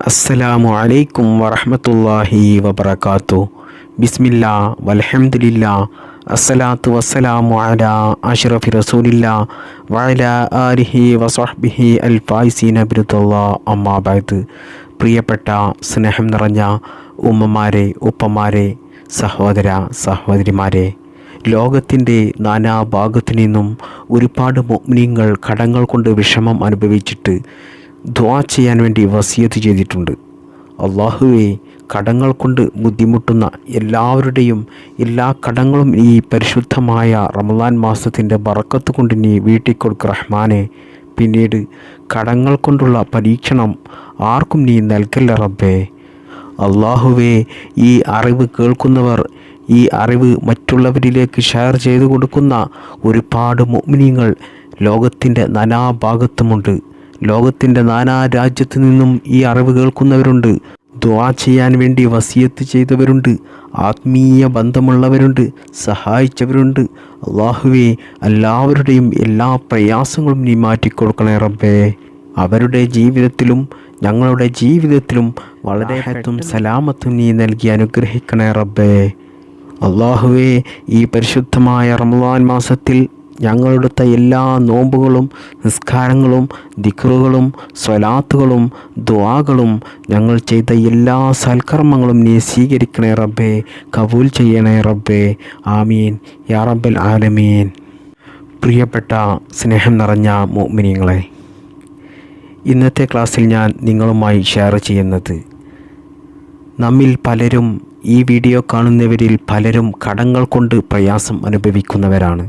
അസ്സലാമു അലൈക്കും വറഹ്മത്തുള്ളാഹി വബറകാതുഹു. ബിസ്മില്ലാ വൽഹംദുലില്ലാ അസ്സലാത്തു വസ്സലാമു അലാ അഷ്റഫി റസൂലില്ലാ വഅലാ ആലിഹി വസഹ്ബിഹി അൽ ഫായിസീന ബിറുദല്ലാ അമ്മാ ബഅദ്. പ്രിയപ്പെട്ട സ്നേഹം നിറഞ്ഞ ഉമ്മമാരെ, ഉപ്പമാരെ, സഹോദര സഹോദരിമാരെ, ലോകത്തിൻ്റെ നാനാഭാഗത്തു നിന്നും ഒരുപാട് മുഅ്മിനീങ്ങൾ കടങ്ങൾ കൊണ്ട് വിഷമം അനുഭവിച്ചിട്ട് ദുആ ചെയ്യാൻ വേണ്ടി വസിയത്ത് ചെയ്തിട്ടുണ്ട്. അല്ലാഹുവേ, കടങ്ങൾ കൊണ്ട് ബുദ്ധിമുട്ടുന്ന എല്ലാവരുടെയും എല്ലാ കടങ്ങളും ഈ പരിശുദ്ധമായ റമളാൻ മാസത്തിൻ്റെ ബറക്കത്ത് കൊണ്ട് നീ വീട്ടിക്കൊടുക്ക് റഹ്മാനെ. പിന്നീട് കടങ്ങൾ കൊണ്ടുള്ള പരീക്ഷണം ആർക്കും നീ നൽകല്ല റബ്ബേ. അല്ലാഹുവേ, ഈ അറിവ് കേൾക്കുന്നവർ, ഈ അറിവ് മറ്റുള്ളവരിലേക്ക് ഷെയർ ചെയ്തു കൊടുക്കുന്ന ഒരുപാട് മുഅ്മിനീങ്ങൾ ലോകത്തിൻ്റെ നാനാഭാഗത്തുമുണ്ട്. ലോകത്തിൻ്റെ നാനാ രാജ്യത്തു നിന്നും ഈ അറിവ് കേൾക്കുന്നവരുണ്ട്, ദുആ ചെയ്യാൻ വേണ്ടി വസിയത്ത് ചെയ്തവരുണ്ട്, ആത്മീയ ബന്ധമുള്ളവരുണ്ട്, സഹായിച്ചവരുണ്ട്. അല്ലാഹുവേ, എല്ലാവരുടെയും എല്ലാ പ്രയാസങ്ങളും നീ മാറ്റിക്കൊടുക്കണേ റബ്ബേ. അവരുടെ ജീവിതത്തിലും ഞങ്ങളുടെ ജീവിതത്തിലും വളരെ സലാമത്തും നീ നൽകി അനുഗ്രഹിക്കണേ റബ്ബേ. അല്ലാഹുവേ, ഈ പരിശുദ്ധമായ റമളാൻ മാസത്തിൽ ഞങ്ങളുടെ എല്ലാ നോമ്പുകളും നിസ്കാരങ്ങളും ദിക്റുകളും സ്വലാത്തുകളും ദുആകളും ഞങ്ങൾ ചെയ്ത എല്ലാ സൽക്കർമ്മങ്ങളും നീ സ്വീകരിക്കണേ റബ്ബേ, കബൂൽ ചെയ്യണേ റബ്ബേ. ആമീൻ യാ റബ്ബൽ ആലമീൻ. പ്രിയപ്പെട്ട സ്നേഹം നിറഞ്ഞ മുഅ്മിനീങ്ങളെ, ഇന്നത്തെ ക്ലാസ്സിൽ ഞാൻ നിങ്ങളുമായി ഷെയർ ചെയ്യുന്നത്, നമ്മിൽ പലരും, ഈ വീഡിയോ കാണുന്നവരിൽ പലരും കടങ്ങൾ കൊണ്ട് പ്രയാസം അനുഭവിക്കുന്നവരാണ്.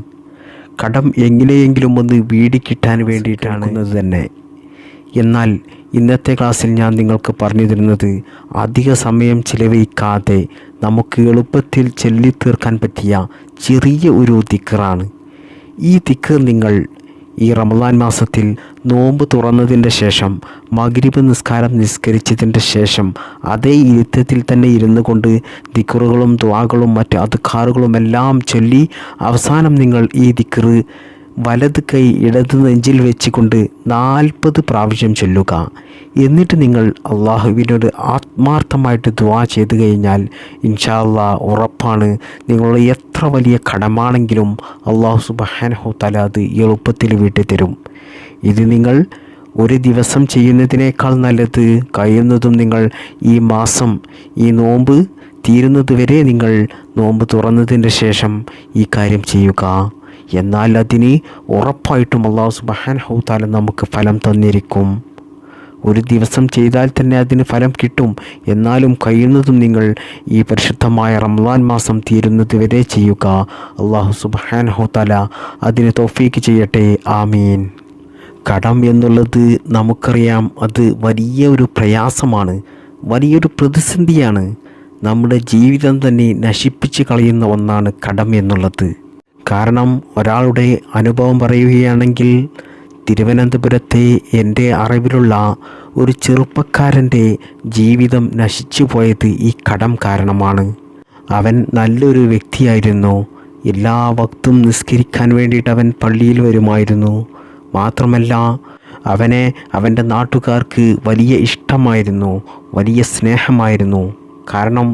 കടം എങ്ങനെയെങ്കിലും ഒന്ന് വീടിക്കിട്ടാൻ വേണ്ടിയിട്ടാണ് തന്നെ. എന്നാൽ ഇന്നത്തെ ക്ലാസ്സിൽ ഞാൻ നിങ്ങൾക്ക് പറഞ്ഞു തരുന്നത്, അധിക സമയം ചിലവഴിക്കാതെ നമുക്ക് എളുപ്പത്തിൽ ചൊല്ലിത്തീർക്കാൻ പറ്റിയ ചെറിയ ഒരു ദിക്റാണ്. ഈ ദിക്ർ നിങ്ങൾ ഈ റമളാൻ മാസത്തിൽ നോമ്പ് തുറന്നതിൻ്റെ ശേഷം മഗ്രിബ് നിസ്കാരം നിസ്കരിച്ചതിൻ്റെ ശേഷം അതേ ഇരുത്തത്തിൽ തന്നെ ഇരുന്നു കൊണ്ട് ദിക്റുകളും ദുആകളും മറ്റ് അദ്കാറുകളും എല്ലാം ചൊല്ലി അവസാനം നിങ്ങൾ ഈ ദിക്ർ വലത് കൈ ഇടത് നെഞ്ചിൽ വെച്ചുകൊണ്ട് 40 പ്രാവശ്യം ചൊല്ലുക. എന്നിട്ട് നിങ്ങൾ അള്ളാഹുവിനോട് ആത്മാർത്ഥമായിട്ട് ദുആ ചെയ്തു കഴിഞ്ഞാൽ ഇൻഷാ അല്ലാഹ് ഉറപ്പാണ്, നിങ്ങളുടെ എത്ര വലിയ കടമാണെങ്കിലും അല്ലാഹു സുബ്ഹാനഹു തആല അത് എളുപ്പത്തിൽ വീട്ടിത്തരും. ഇത് നിങ്ങൾ ഒരു ദിവസം ചെയ്യുന്നതിനേക്കാൾ നല്ലത് കഴിയുന്നതും നിങ്ങൾ ഈ മാസം, ഈ നോമ്പ് തീരുന്നത് വരെ നിങ്ങൾ നോമ്പ് തുറന്നതിൻ്റെ ശേഷം ഈ കാര്യം ചെയ്യുക. എന്നാൽ അതിന് ഉറപ്പായിട്ടും അല്ലാഹു സുബ്ഹാനഹു തആല നമുക്ക് ഫലം തന്നിരിക്കും. ഒരു ദിവസം ചെയ്താൽ തന്നെ അതിന് ഫലം കിട്ടും. എന്നാലും കഴിയുന്നതും നിങ്ങൾ ഈ പരിശുദ്ധമായ റമളാൻ മാസം തീരുന്നത് വരെ ചെയ്യുക. അല്ലാഹു സുബ്ഹാനഹു തആല അതിന് തൗഫീക്ക് ചെയ്യട്ടെ. ആമീൻ. കടം എന്നുള്ളത് നമുക്കറിയാം, അത് വലിയ ഒരു പ്രയാസമാണ്, വലിയൊരു പ്രതിസന്ധിയാണ്. നമ്മുടെ ജീവിതം തന്നെ നശിപ്പിച്ച് കളയുന്ന ഒന്നാണ് കടം എന്നുള്ളത്. കാരണം ഒരാളുടെ അനുഭവം പറയുകയാണെങ്കിൽ, തിരുവനന്തപുരത്തെ എൻ്റെ അറിവിലുള്ള ഒരു ചെറുപ്പക്കാരൻ്റെ ജീവിതം നശിച്ചു പോയത് ഈ കടം കാരണമാണ്. അവൻ നല്ലൊരു വ്യക്തിയായിരുന്നു. എല്ലാ വക്തും നിസ്കരിക്കാൻ വേണ്ടിയിട്ട് അവൻ പള്ളിയിൽ വരുമായിരുന്നു. മാത്രമല്ല, അവനെ അവൻ്റെ നാട്ടുകാർക്ക് വലിയ ഇഷ്ടമായിരുന്നു, വലിയ സ്നേഹമായിരുന്നു. കാരണം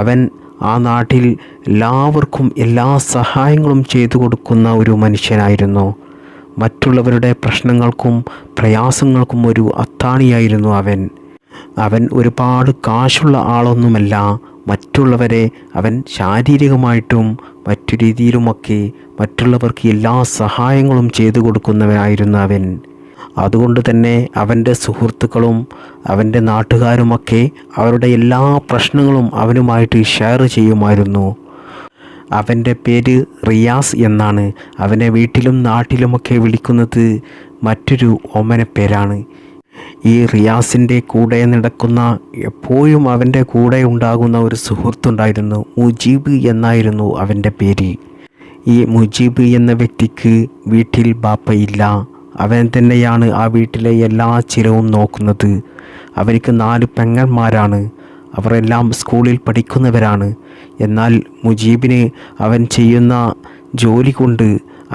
അവൻ ആ നാട്ടിൽ എല്ലാവർക്കും എല്ലാ സഹായങ്ങളും ചെയ്തു കൊടുക്കുന്ന ഒരു മനുഷ്യനായിരുന്നു. മറ്റുള്ളവരുടെ പ്രശ്നങ്ങൾക്കും പ്രയാസങ്ങൾക്കും ഒരു അത്താണിയായിരുന്നു അവൻ. അവൻ ഒരുപാട് കാശുള്ള ആളൊന്നുമല്ല. മറ്റുള്ളവരെ അവൻ ശാരീരികമായിട്ടും മറ്റു രീതിയിലുമൊക്കെ മറ്റുള്ളവർക്ക് എല്ലാ സഹായങ്ങളും ചെയ്തു കൊടുക്കുന്നവനായിരുന്നു അവൻ. അതുകൊണ്ട് തന്നെ അവൻ്റെ സുഹൃത്തുക്കളും അവൻ്റെ നാട്ടുകാരുമൊക്കെ അവരുടെ എല്ലാ പ്രശ്നങ്ങളും അവനുമായിട്ട് ഷെയർ ചെയ്യുമായിരുന്നു. അവൻ്റെ പേര് റിയാസ് എന്നാണ്. അവനെ വീട്ടിലും നാട്ടിലുമൊക്കെ വിളിക്കുന്നത് മറ്റൊരു ഓമന പേരാണ്. ഈ റിയാസിൻ്റെ കൂടെ നടക്കുന്ന, എപ്പോഴും അവൻ്റെ കൂടെ ഉണ്ടാകുന്ന ഒരു സുഹൃത്തുണ്ടായിരുന്നു. മുജീബ് എന്നായിരുന്നു അവൻ്റെ പേര്. ഈ മുജീബ് എന്ന വ്യക്തിക്ക് വീട്ടിൽ ബാപ്പയില്ല. അവൻ തന്നെയാണ് ആ വീട്ടിലെ എല്ലാ ചിലവും നോക്കുന്നത്. അവർക്ക് 4 പെങ്ങന്മാരാണ്. അവരെല്ലാം സ്കൂളിൽ പഠിക്കുന്നവരാണ്. എന്നാൽ മുജീബിന് അവൻ ചെയ്യുന്ന ജോലി കൊണ്ട്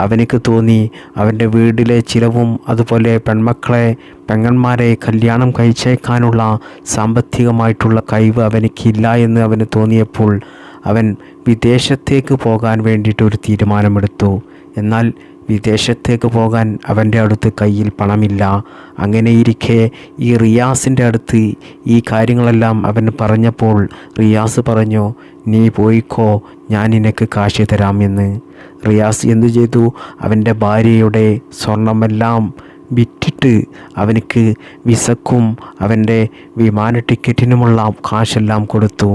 അവനക്ക് തോന്നി അവൻ്റെ വീട്ടിലെ ചിലവും അതുപോലെ പെങ്ങന്മാരെ കല്യാണം കഴിച്ചേക്കാനുള്ള സാമ്പത്തികമായിട്ടുള്ള കഴിവ് അവനക്കില്ല എന്ന് അവന് തോന്നിയപ്പോൾ അവൻ വിദേശത്തേക്ക് പോകാൻ വേണ്ടിയിട്ടൊരു തീരുമാനമെടുത്തു. എന്നാൽ വിദേശത്തേക്ക് പോകാൻ അവൻ്റെ അടുത്ത് കയ്യിൽ പണമില്ല. അങ്ങനെയിരിക്കെ ഈ റിയാസിൻ്റെ അടുത്ത് ഈ കാര്യങ്ങളെല്ലാം അവൻ പറഞ്ഞപ്പോൾ റിയാസ് പറഞ്ഞു, നീ പോയിക്കോ, ഞാൻ നിനക്ക് കാശ് തരാമെന്ന്. റിയാസ് എന്തു ചെയ്തു? അവൻ്റെ ഭാര്യയുടെ സ്വർണമെല്ലാം വിറ്റിട്ട് അവനക്ക് വിസക്കും അവൻ്റെ വിമാന ടിക്കറ്റിനുമുള്ള കാശെല്ലാം കൊടുത്തു.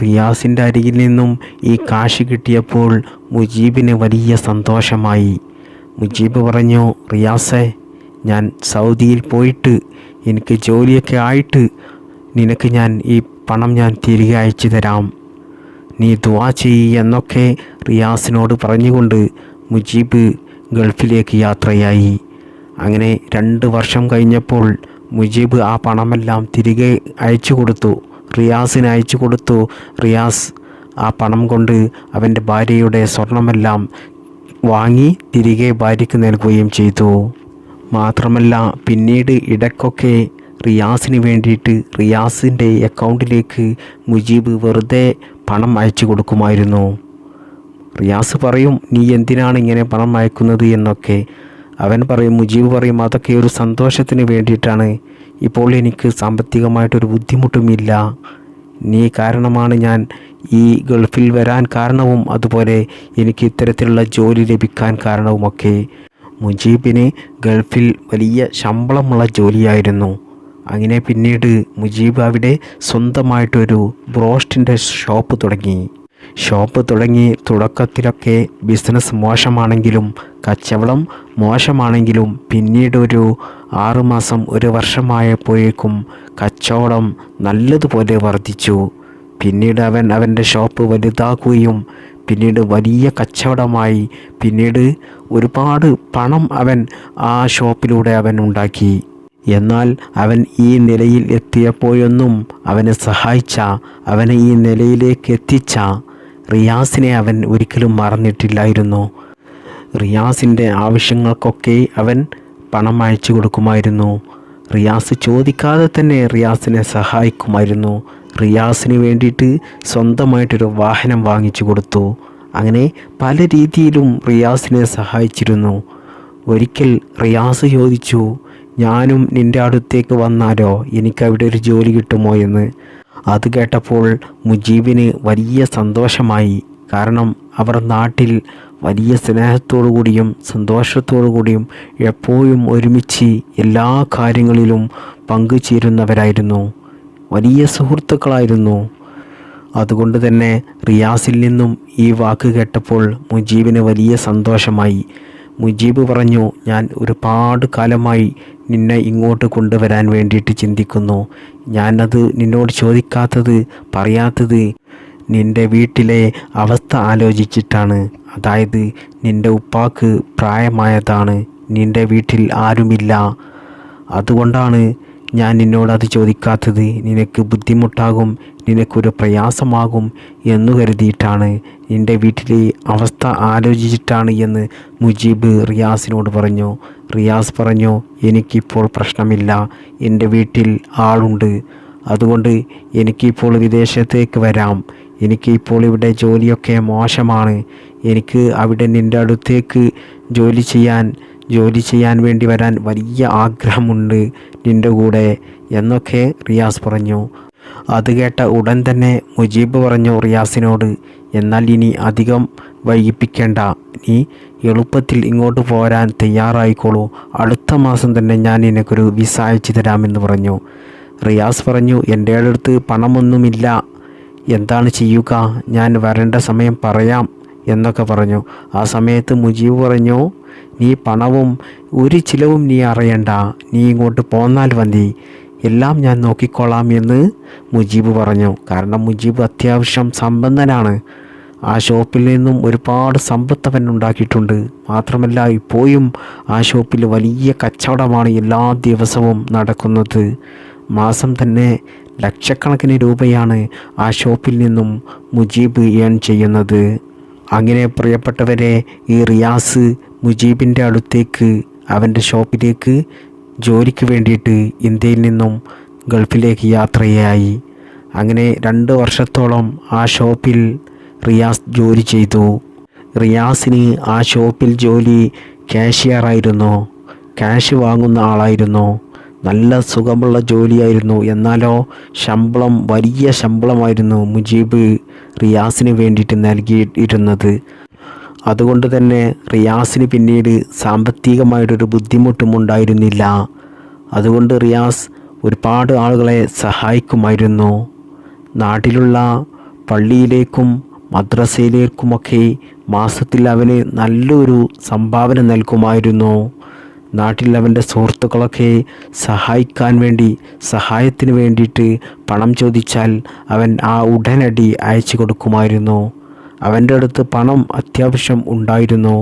റിയാസിൻ്റെ അരികിൽ നിന്നും ഈ കാശ് കിട്ടിയപ്പോൾ മുജീബിന് വലിയ സന്തോഷമായി. മുജീബ് പറഞ്ഞു, റിയാസേ, ഞാൻ സൗദിയിൽ പോയിട്ട് എനിക്ക് ജോലിയൊക്കെ ആയിട്ട് നിനക്ക് ഞാൻ ഈ പണം ഞാൻ തിരികെ അയച്ചു തരാം, നീ ദുആ ചെയ്യ് എന്നൊക്കെ റിയാസിനോട് പറഞ്ഞുകൊണ്ട് മുജീബ് ഗൾഫിലേക്ക് യാത്രയായി. അങ്ങനെ 2 വർഷം കഴിഞ്ഞപ്പോൾ മുജീബ് ആ പണമെല്ലാം തിരികെ അയച്ചു കൊടുത്തു, റിയാസിന് അയച്ചു കൊടുത്തു. റിയാസ് ആ പണം കൊണ്ട് അവൻ്റെ ഭാര്യയുടെ സ്വർണമെല്ലാം വാങ്ങി തിരികെ ഭാര്യയ്ക്ക് നൽകുകയും ചെയ്തു. മാത്രമല്ല പിന്നീട് ഇടയ്ക്കൊക്കെ റിയാസിന് വേണ്ടിയിട്ട് റിയാസിൻ്റെ അക്കൗണ്ടിലേക്ക് മുജീബ് വെറുതെ പണം അയച്ചു കൊടുക്കുമായിരുന്നു. റിയാസ് പറയും, നീ എന്തിനാണ് ഇങ്ങനെ പണം അയക്കുന്നത് എന്നൊക്കെ. അവൻ പറയും, മുജീബ് പറയും, അതൊക്കെ ഒരു സന്തോഷത്തിന് വേണ്ടിയിട്ടാണ്. ഇപ്പോൾ എനിക്ക് സാമ്പത്തികമായിട്ടൊരു ബുദ്ധിമുട്ടുമില്ല, നീ കാരണമാണ് ഞാൻ ഈ ഗൾഫിൽ വരാൻ കാരണവും അതുപോലെ എനിക്ക് ഇത്തരത്തിലുള്ള ജോലി ലഭിക്കാൻ കാരണവുമൊക്കെ. മുജീബിന് ഗൾഫിൽ വലിയ ശമ്പളമുള്ള ജോലിയായിരുന്നു. അങ്ങനെ പിന്നീട് മുജീബ് അവിടെ സ്വന്തമായിട്ടൊരു ബ്രോസ്റ്റിൻ്റെ ഷോപ്പ് തുടങ്ങി. തുടക്കത്തിലൊക്കെ ബിസിനസ് മോശമാണെങ്കിലും കച്ചവടം മോശമാണെങ്കിലും പിന്നീട് ഒരു 6 മാസം 1 വർഷമായപ്പോഴേക്കും കച്ചവടം നല്ലതുപോലെ വർദ്ധിച്ചു. പിന്നീട് അവൻ്റെ ഷോപ്പ് വലുതാക്കുകയും പിന്നീട് വലിയ കച്ചവടമായി. പിന്നീട് ഒരുപാട് പണം അവൻ ആ ഷോപ്പിലൂടെ അവൻ ഉണ്ടാക്കി. എന്നാൽ അവൻ ഈ നിലയിൽ എത്തിയപ്പോഴൊന്നും അവനെ സഹായിച്ച, അവനെ ഈ നിലയിലേക്ക് എത്തിച്ച റിയാസിനെ അവൻ ഒരിക്കലും മറന്നിട്ടില്ലായിരുന്നു. റിയാസിൻ്റെ ആവശ്യങ്ങൾക്കൊക്കെ അവൻ പണം അയച്ചു കൊടുക്കുമായിരുന്നു. റിയാസ് ചോദിക്കാതെ തന്നെ റിയാസിനെ സഹായിക്കുമായിരുന്നു. റിയാസിന് വേണ്ടിയിട്ട് സ്വന്തമായിട്ടൊരു വാഹനം വാങ്ങിച്ചു കൊടുത്തു. അങ്ങനെ പല രീതിയിലും റിയാസിനെ സഹായിച്ചിരുന്നു. ഒരിക്കൽ റിയാസ് ചോദിച്ചു, ഞാനും നിൻ്റെ അടുത്തേക്ക് വന്നാലോ, എനിക്കവിടെ ഒരു ജോലി കിട്ടുമോ എന്ന്. അത് കേട്ടപ്പോൾ മുജീബിന് വലിയ സന്തോഷമായി. കാരണം അവർ നാട്ടിൽ വലിയ സ്നേഹത്തോടു കൂടിയും സന്തോഷത്തോടു കൂടിയും എപ്പോഴും ഒരുമിച്ച് എല്ലാ കാര്യങ്ങളിലും പങ്കുചേരുന്നവരായിരുന്നു, വലിയ സുഹൃത്തുക്കളായിരുന്നു. അതുകൊണ്ട് തന്നെ റിയാസിൽ നിന്നും ഈ വാക്ക് കേട്ടപ്പോൾ മുജീബിന് വലിയ സന്തോഷമായി. മുജീബ് പറഞ്ഞു, ഞാൻ ഒരുപാട് കാലമായി നിന്നെ ഇങ്ങോട്ട് കൊണ്ടുവരാൻ വേണ്ടിയിട്ട് ചിന്തിക്കുന്നു. ഞാനത് നിന്നോട് ചോദിക്കാത്തത് പറയാത്തത് നിൻ്റെ വീട്ടിലെ അവസ്ഥ ആലോചിച്ചിട്ടാണ്. അതായത് നിൻ്റെ ഉപ്പാക്ക് പ്രായമായതാണ്, നിൻ്റെ വീട്ടിൽ ആരുമില്ല. അതുകൊണ്ടാണ് ഞാൻ നിന്നോടത് ചോദിക്കാത്തത്. നിനക്ക് ബുദ്ധിമുട്ടാകും, നിനക്കൊരു പ്രയാസമാകും എന്നു കരുതിയിട്ടാണ്, നിൻ്റെ വീട്ടിലെ അവസ്ഥ ആലോചിച്ചിട്ടാണ് എന്ന് മുജീബ് റിയാസിനോട് പറഞ്ഞു. റിയാസ് പറഞ്ഞു, എനിക്കിപ്പോൾ പ്രശ്നമില്ല, എൻ്റെ വീട്ടിൽ ആളുണ്ട്, അതുകൊണ്ട് എനിക്കിപ്പോൾ വിദേശത്തേക്ക് വരാം. എനിക്കിപ്പോൾ ഇവിടെ ജോലിയൊക്കെ മോശമാണ്, എനിക്ക് അവിടെ നിൻ്റെ അടുത്തേക്ക് ജോലി ചെയ്യാൻ വേണ്ടി വരാൻ വലിയ ആഗ്രഹമുണ്ട് നിൻ്റെ കൂടെ എന്നൊക്കെ റിയാസ് പറഞ്ഞു. അത് കേട്ട ഉടൻ തന്നെ മുജീബ് പറഞ്ഞു റിയാസിനോട്, എന്നാൽ ഇനി അധികം വൈകിപ്പിക്കേണ്ട, നീ എളുപ്പത്തിൽ ഇങ്ങോട്ട് പോരാൻ തയ്യാറായിക്കോളൂ, അടുത്ത മാസം തന്നെ ഞാൻ നിനക്കൊരു വിസ അയച്ചു തരാമെന്ന് പറഞ്ഞു. റിയാസ് പറഞ്ഞു, എൻ്റെ അടുത്ത് പണമൊന്നുമില്ല, എന്താണ് ചെയ്യുക, ഞാൻ വരേണ്ട സമയം പറയാം എന്നൊക്കെ പറഞ്ഞു. ആ സമയത്ത് മുജീബ് പറഞ്ഞു, നീ പണവും ഒരു ചിലവും നീ അറിയണ്ട, നീ ഇങ്ങോട്ട് പോന്നാൽ മതി, എല്ലാം ഞാൻ നോക്കിക്കോളാം എന്ന് മുജീബ് പറഞ്ഞു. കാരണം മുജീബ് അത്യാവശ്യം സമ്പന്നനാണ്. ആ ഷോപ്പിൽ നിന്നും ഒരുപാട് സമ്പത്ത് അവൻ ഉണ്ടാക്കിയിട്ടുണ്ട്. മാത്രമല്ല ഇപ്പോഴും ആ ഷോപ്പിൽ വലിയ കച്ചവടമാണ് എല്ലാ ദിവസവും നടക്കുന്നത്. മാസം തന്നെ ലക്ഷക്കണക്കിന് രൂപയാണ് ആ ഷോപ്പിൽ നിന്നും മുജീബ് ഏൺ ചെയ്യുന്നത്. അങ്ങനെ പ്രിയപ്പെട്ടവരെ, ഈ റിയാസ് മുജീബിൻ്റെ അടുത്തേക്ക്, അവൻ്റെ ഷോപ്പിലേക്ക് ജോലിക്ക് വേണ്ടിയിട്ട് ഇന്ത്യയിൽ നിന്നും ഗൾഫിലേക്ക് യാത്രയായി. അങ്ങനെ 2 വർഷത്തോളം ആ ഷോപ്പിൽ റിയാസ് ജോലി ചെയ്തു. റിയാസിന് ആ ഷോപ്പിൽ ജോലി കാഷ്യറായിരുന്നു, ക്യാഷ് വാങ്ങുന്ന ആളായിരുന്നു. നല്ല സുഖമുള്ള ജോലിയായിരുന്നു. എന്നാലോ ശമ്പളം, വലിയ ശമ്പളമായിരുന്നു മുജീബ് റിയാസിന് വേണ്ടിയിട്ട് നൽകിയിരുന്നത്. അതുകൊണ്ട് തന്നെ റിയാസിന് പിന്നീട് സാമ്പത്തികമായിട്ടൊരു ബുദ്ധിമുട്ടും ഉണ്ടായിരുന്നില്ല. അതുകൊണ്ട് റിയാസ് ഒരുപാട് ആളുകളെ സഹായിക്കുമായിരുന്നു. നാട്ടിലുള്ള പള്ളിയിലേക്കും മദ്രസയിലേക്കുമൊക്കെ മാസത്തിൽ അവന് നല്ലൊരു സംഭാവന നൽകുമായിരുന്നു. നാട്ടിൽ അവൻ്റെ സുഹൃത്തുക്കളൊക്കെ സഹായത്തിന് വേണ്ടിയിട്ട് പണം ചോദിച്ചാൽ അവൻ ഉടനടി അയച്ചു കൊടുക്കുമായിരുന്നു. അവൻ്റെ അടുത്ത് പണം അത്യാവശ്യം ഉണ്ടായിരുന്നു.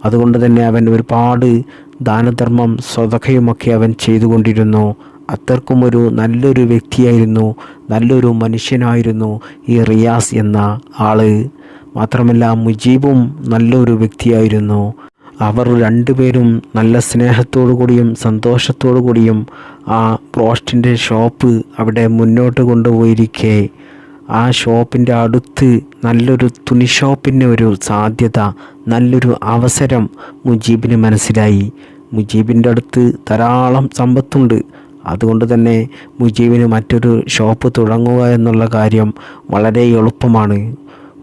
അതുകൊണ്ട് തന്നെ അവൻ ഒരുപാട് ദാനധർമ്മം, സ്വതക്കയുമൊക്കെ അവൻ ചെയ്തുകൊണ്ടിരുന്നു. അത്രക്കും നല്ലൊരു വ്യക്തിയായിരുന്നു, നല്ലൊരു മനുഷ്യനായിരുന്നു ഈ റിയാസ് എന്ന ആള്. മാത്രമല്ല മുജീബും നല്ലൊരു വ്യക്തിയായിരുന്നു. അവർ രണ്ടുപേരും നല്ല സ്നേഹത്തോടു കൂടിയും സന്തോഷത്തോടു കൂടിയും ആ റോസ്റ്റിൻ്റെ ഷോപ്പ് അവിടെ മുന്നോട്ട് കൊണ്ടുപോയിരിക്കെ ആ ഷോപ്പിൻ്റെ അടുത്ത് നല്ലൊരു തുണി ഷോപ്പിന് ഒരു സാധ്യത, നല്ലൊരു അവസരം മുജീബിന് മനസ്സിലായി. മുജീബിൻ്റെ അടുത്ത് ധാരാളം സമ്പത്തുണ്ട്. അതുകൊണ്ട് തന്നെ മുജീബിന് മറ്റൊരു ഷോപ്പ് തുടങ്ങുക എന്നുള്ള കാര്യം വളരെ എളുപ്പമാണ്.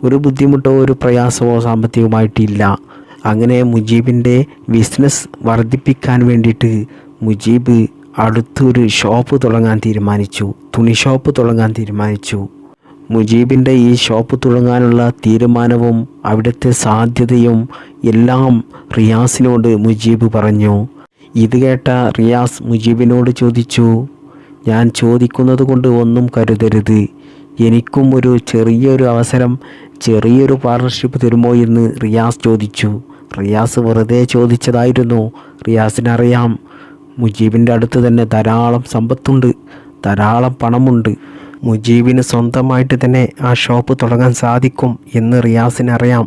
ഒരു ബുദ്ധിമുട്ടോ ഒരു പ്രയാസമോ സാമ്പത്തികമായിട്ടില്ല. അങ്ങനെ മുജീബിൻ്റെ ബിസിനസ് വർദ്ധിപ്പിക്കാൻ വേണ്ടിയിട്ട് മുജീബ് അടുത്തൊരു ഷോപ്പ് തുടങ്ങാൻ തീരുമാനിച്ചു, തുണി ഷോപ്പ് തുടങ്ങാൻ തീരുമാനിച്ചു. മുജീബിൻ്റെ ഈ ഷോപ്പ് തുടങ്ങാനുള്ള തീരുമാനവും അവിടുത്തെ സാധ്യതയും എല്ലാം റിയാസിനോട് മുജീബ് പറഞ്ഞു. ഇത് കേട്ട റിയാസ് മുജീബിനോട് ചോദിച്ചു, ഞാൻ ചോദിക്കുന്നത് കൊണ്ട് ഒന്നും കരുതരുത്, എനിക്കും ഒരു ചെറിയൊരു അവസരം, ചെറിയൊരു പാർട്ണർഷിപ്പ് തരുമോ എന്ന് റിയാസ് ചോദിച്ചു. റിയാസ് വെറുതെ ചോദിച്ചതായിരുന്നു. റിയാസിനറിയാം മുജീബിൻ്റെ അടുത്ത് തന്നെ ധാരാളം സമ്പത്തുണ്ട്, ധാരാളം പണമുണ്ട്, മുജീബിന് സ്വന്തമായിട്ട് തന്നെ ആ ഷോപ്പ് തുടങ്ങാൻ സാധിക്കും എന്ന് റിയാസിനറിയാം.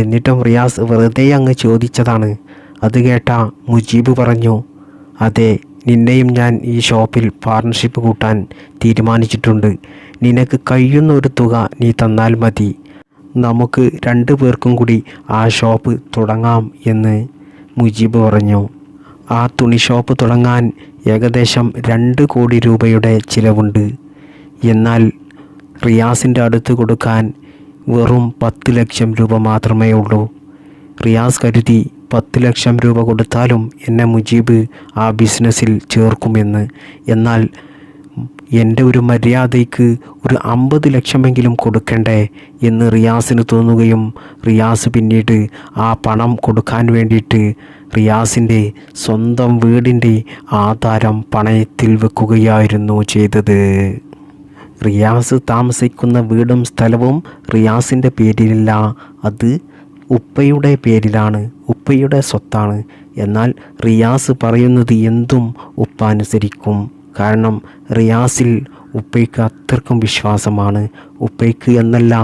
എന്നിട്ടും റിയാസ് വെറുതെ അങ്ങ് ചോദിച്ചതാണ്. അത് കേട്ട മുജീബ് പറഞ്ഞു, അതെ, നിന്നെയും ഞാൻ ഈ ഷോപ്പിൽ പാർട്ണർഷിപ്പ് കൂട്ടാൻ തീരുമാനിച്ചിട്ടുണ്ട്. നിനക്ക് കഴിയുന്ന ഒരു തുക നീ തന്നാൽ മതി, നമുക്ക് 2 പേർക്കും കൂടി ആ ഷോപ്പ് തുടങ്ങാം എന്ന് മുജീബ് പറഞ്ഞു. ആ തുണി ഷോപ്പ് തുടങ്ങാൻ ഏകദേശം 2 കോടി രൂപയുടെ ചിലവുണ്ട്. എന്നാൽ റിയാസിൻ്റെ അടുത്ത് കൊടുക്കാൻ വെറും 10 ലക്ഷം രൂപ മാത്രമേ ഉള്ളൂ. റിയാസ് കരുതി 10 ലക്ഷം രൂപ കൊടുത്താലും എന്നെ മുജീബ് ആ ബിസിനസ്സിൽ ചേർക്കുമെന്ന്. എന്നാൽ എൻ്റെ ഒരു മര്യാദയ്ക്ക് ഒരു 50 ലക്ഷമെങ്കിലും കൊടുക്കണ്ടേ എന്ന് റിയാസിന് തോന്നുകയും റിയാസ് പിന്നീട് ആ പണം കൊടുക്കാൻ വേണ്ടിയിട്ട് റിയാസിൻ്റെ സ്വന്തം വീടിൻ്റെ ആധാരം പണയത്തിൽ വെക്കുകയായിരുന്നു ചെയ്തത്. റിയാസ് താമസിക്കുന്ന വീടും സ്ഥലവും റിയാസിൻ്റെ പേരിലല്ല, അത് ഉപ്പയുടെ പേരിലാണ്, ഉപ്പയുടെ സ്വത്താണ്. എന്നാൽ റിയാസ് പറയുന്നത് എന്തും ഉപ്പ അനുസരിക്കും. കാരണം റിയാസിൽ ഉപ്പയ്ക്ക് അത്രക്കും വിശ്വാസമാണ്. ഉപ്പയ്ക്ക് എന്നല്ല,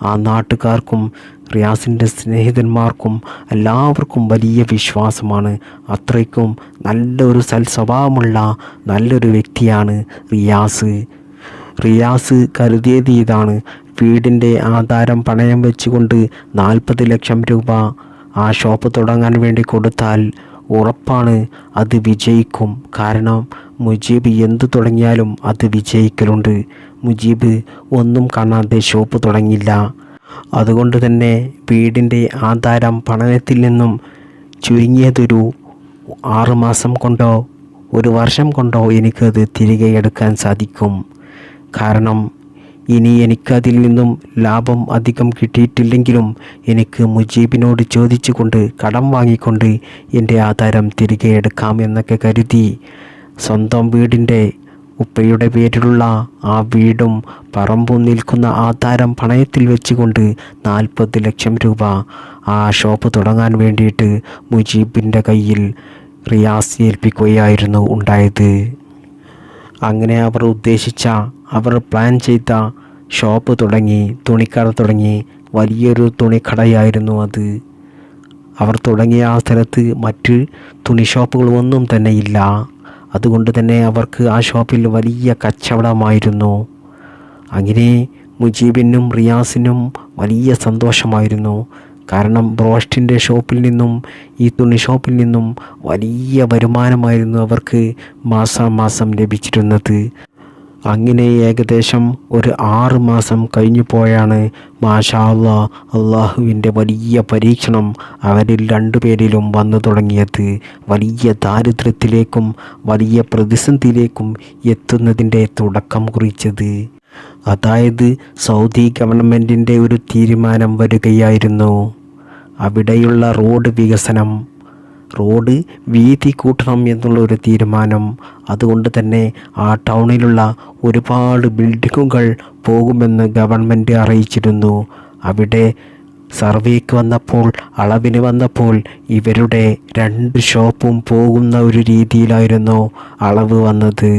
ആ നാട്ടുകാർക്കും റിയാസിൻ്റെ സ്നേഹിതന്മാർക്കും എല്ലാവർക്കും വലിയ വിശ്വാസമാണ്. അത്രയ്ക്കും നല്ലൊരു സൽസ്വഭാവമുള്ള നല്ലൊരു വ്യക്തിയാണ് റിയാസ്. റിയാസ് കരുതിയത് ഇതാണ്, വീടിൻ്റെ ആധാരം പണയം വെച്ചുകൊണ്ട് 40 ലക്ഷം രൂപ ആ ഷോപ്പ് തുടങ്ങാൻ വേണ്ടി കൊടുത്താൽ ഉറപ്പാണ് അത് വിജയിക്കും. കാരണം മുജീബ് എന്തു തുടങ്ങിയാലും അത് വിജയിക്കലുണ്ട്. മുജീബ് ഒന്നും കാണാതെ ഷോപ്പ് തുടങ്ങില്ല. അതുകൊണ്ട് തന്നെ വീടിൻ്റെ ആധാരം പണയത്തിൽ നിന്നും ചുരുങ്ങിയതൊരു 6 മാസം കൊണ്ടോ 1 വർഷം കൊണ്ടോ എനിക്കത് തിരികെ എടുക്കാൻ സാധിക്കും. കാരണം ഇനി എനിക്കതിൽ നിന്നും ലാഭം അധികം കിട്ടിയിട്ടില്ലെങ്കിലും എനിക്ക് മുജീബിനോട് ചോദിച്ചുകൊണ്ട് കടം വാങ്ങിക്കൊണ്ട് എൻ്റെ ആധാരം തിരികെ എടുക്കാം എന്നൊക്കെ കരുതി സ്വന്തം വീടിൻ്റെ ഉപ്പയുടെ പേരിലുള്ള ആ വീടും പറമ്പും നിൽക്കുന്ന ആധാരം പണയത്തിൽ വെച്ചുകൊണ്ട് 40 ലക്ഷം രൂപ ആ ഷോപ്പ് തുടങ്ങാൻ വേണ്ടിയിട്ട് മുജീബിൻ്റെ കയ്യിൽ റിയാസ് ഏൽപ്പിക്കുകയായിരുന്നു ഉണ്ടായത്. അങ്ങനെ അവർ പ്ലാൻ ചെയ്ത ഷോപ്പ് തുടങ്ങി, തുണിക്കട തുടങ്ങി. വലിയൊരു തുണിക്കടയായിരുന്നു അത്. അവർ തുടങ്ങിയ ആ സ്ഥലത്ത് മറ്റ് തുണി ഷോപ്പുകളൊന്നും തന്നെ ഇല്ല. അതുകൊണ്ട് തന്നെ അവർക്ക് ആ ഷോപ്പിൽ വലിയ കച്ചവടമായിരുന്നു. അങ്ങനെ മുജീബിനും റിയാസിനും വലിയ സന്തോഷമായിരുന്നു. കാരണം ബ്രോസ്റ്റിൻ്റെ ഷോപ്പിൽ നിന്നും ഈ തുണി ഷോപ്പിൽ നിന്നും വലിയ വരുമാനമായിരുന്നു അവർക്ക് മാസം ലഭിച്ചിരുന്നത്. അങ്ങനെ ഏകദേശം ഒരു 6 മാസം കഴിഞ്ഞു പോയാണ് മാഷാ അല്ലാ അള്ളാഹുവിൻ്റെ വലിയ പരീക്ഷണം അവരിൽ രണ്ടുപേരിലും വന്നു തുടങ്ങിയത്. വലിയ ദാരിദ്ര്യത്തിലേക്കും വലിയ പ്രതിസന്ധിയിലേക്കും എത്തുന്നതിൻ്റെ തുടക്കം കുറിച്ചത്. അതായത് സൗദി ഗവൺമെൻറ്റിൻ്റെ ഒരു തീരുമാനം വരികയായിരുന്നു. അവിടെയുള്ള റോഡ് വികസനം, റോഡ് വീതി കൂട്ടണം എന്നുള്ളൊരു തീരുമാനം. അതുകൊണ്ട് തന്നെ ആ ടൗണിലുള്ള ഒരുപാട് ബിൽഡിങ്ങുകൾ പോകുമെന്ന് ഗവൺമെൻറ് അറിയിച്ചിരുന്നു. അവിടെ സർവേക്ക് വന്നപ്പോൾ, അളവിന് വന്നപ്പോൾ ഇവരുടെ 2 ഷോപ്പും പോകുന്ന ഒരു രീതിയിലായിരുന്നു അളവ് വന്നത്.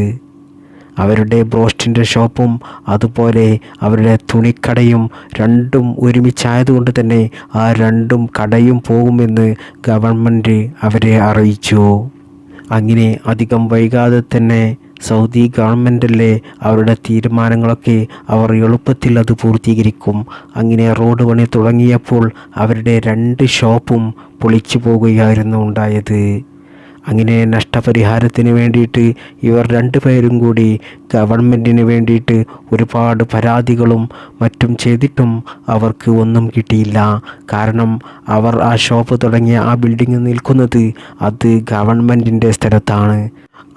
അവരുടെ ബ്രോസ്റ്റിൻ്റെ ഷോപ്പും അതുപോലെ അവരുടെ തുണിക്കടയും രണ്ടും ഒരുമിച്ചായതുകൊണ്ട് തന്നെ ആ 2 കടയും പോകുമെന്ന് ഗവൺമെൻറ് അവരെ അറിയിച്ചു. അങ്ങനെ അധികം വൈകാതെ തന്നെ സൗദി ഗവൺമെൻറ്റല്ലേ, അവരുടെ തീരുമാനങ്ങളൊക്കെ അവർ എളുപ്പത്തിൽ അത് പൂർത്തീകരിക്കും. അങ്ങനെ റോഡ് പണി തുടങ്ങിയപ്പോൾ അവരുടെ 2 ഷോപ്പും പൊളിച്ചു പോകുകയായിരുന്നു ഉണ്ടായത്. അങ്ങനെ നഷ്ടപരിഹാരത്തിന് വേണ്ടിയിട്ട് ഇവർ 2 പേരും കൂടി ഗവൺമെൻറ്റിന് വേണ്ടിയിട്ട് ഒരുപാട് പരാതികളും മറ്റും ചെയ്തിട്ടും അവർക്ക് ഒന്നും കിട്ടിയില്ല. കാരണം അവർ ആ ഷോപ്പ് തുടങ്ങിയ ആ ബിൽഡിംഗ് നിൽക്കുന്നത് അത് ഗവൺമെൻറ്റിൻ്റെ സ്ഥലത്താണ്.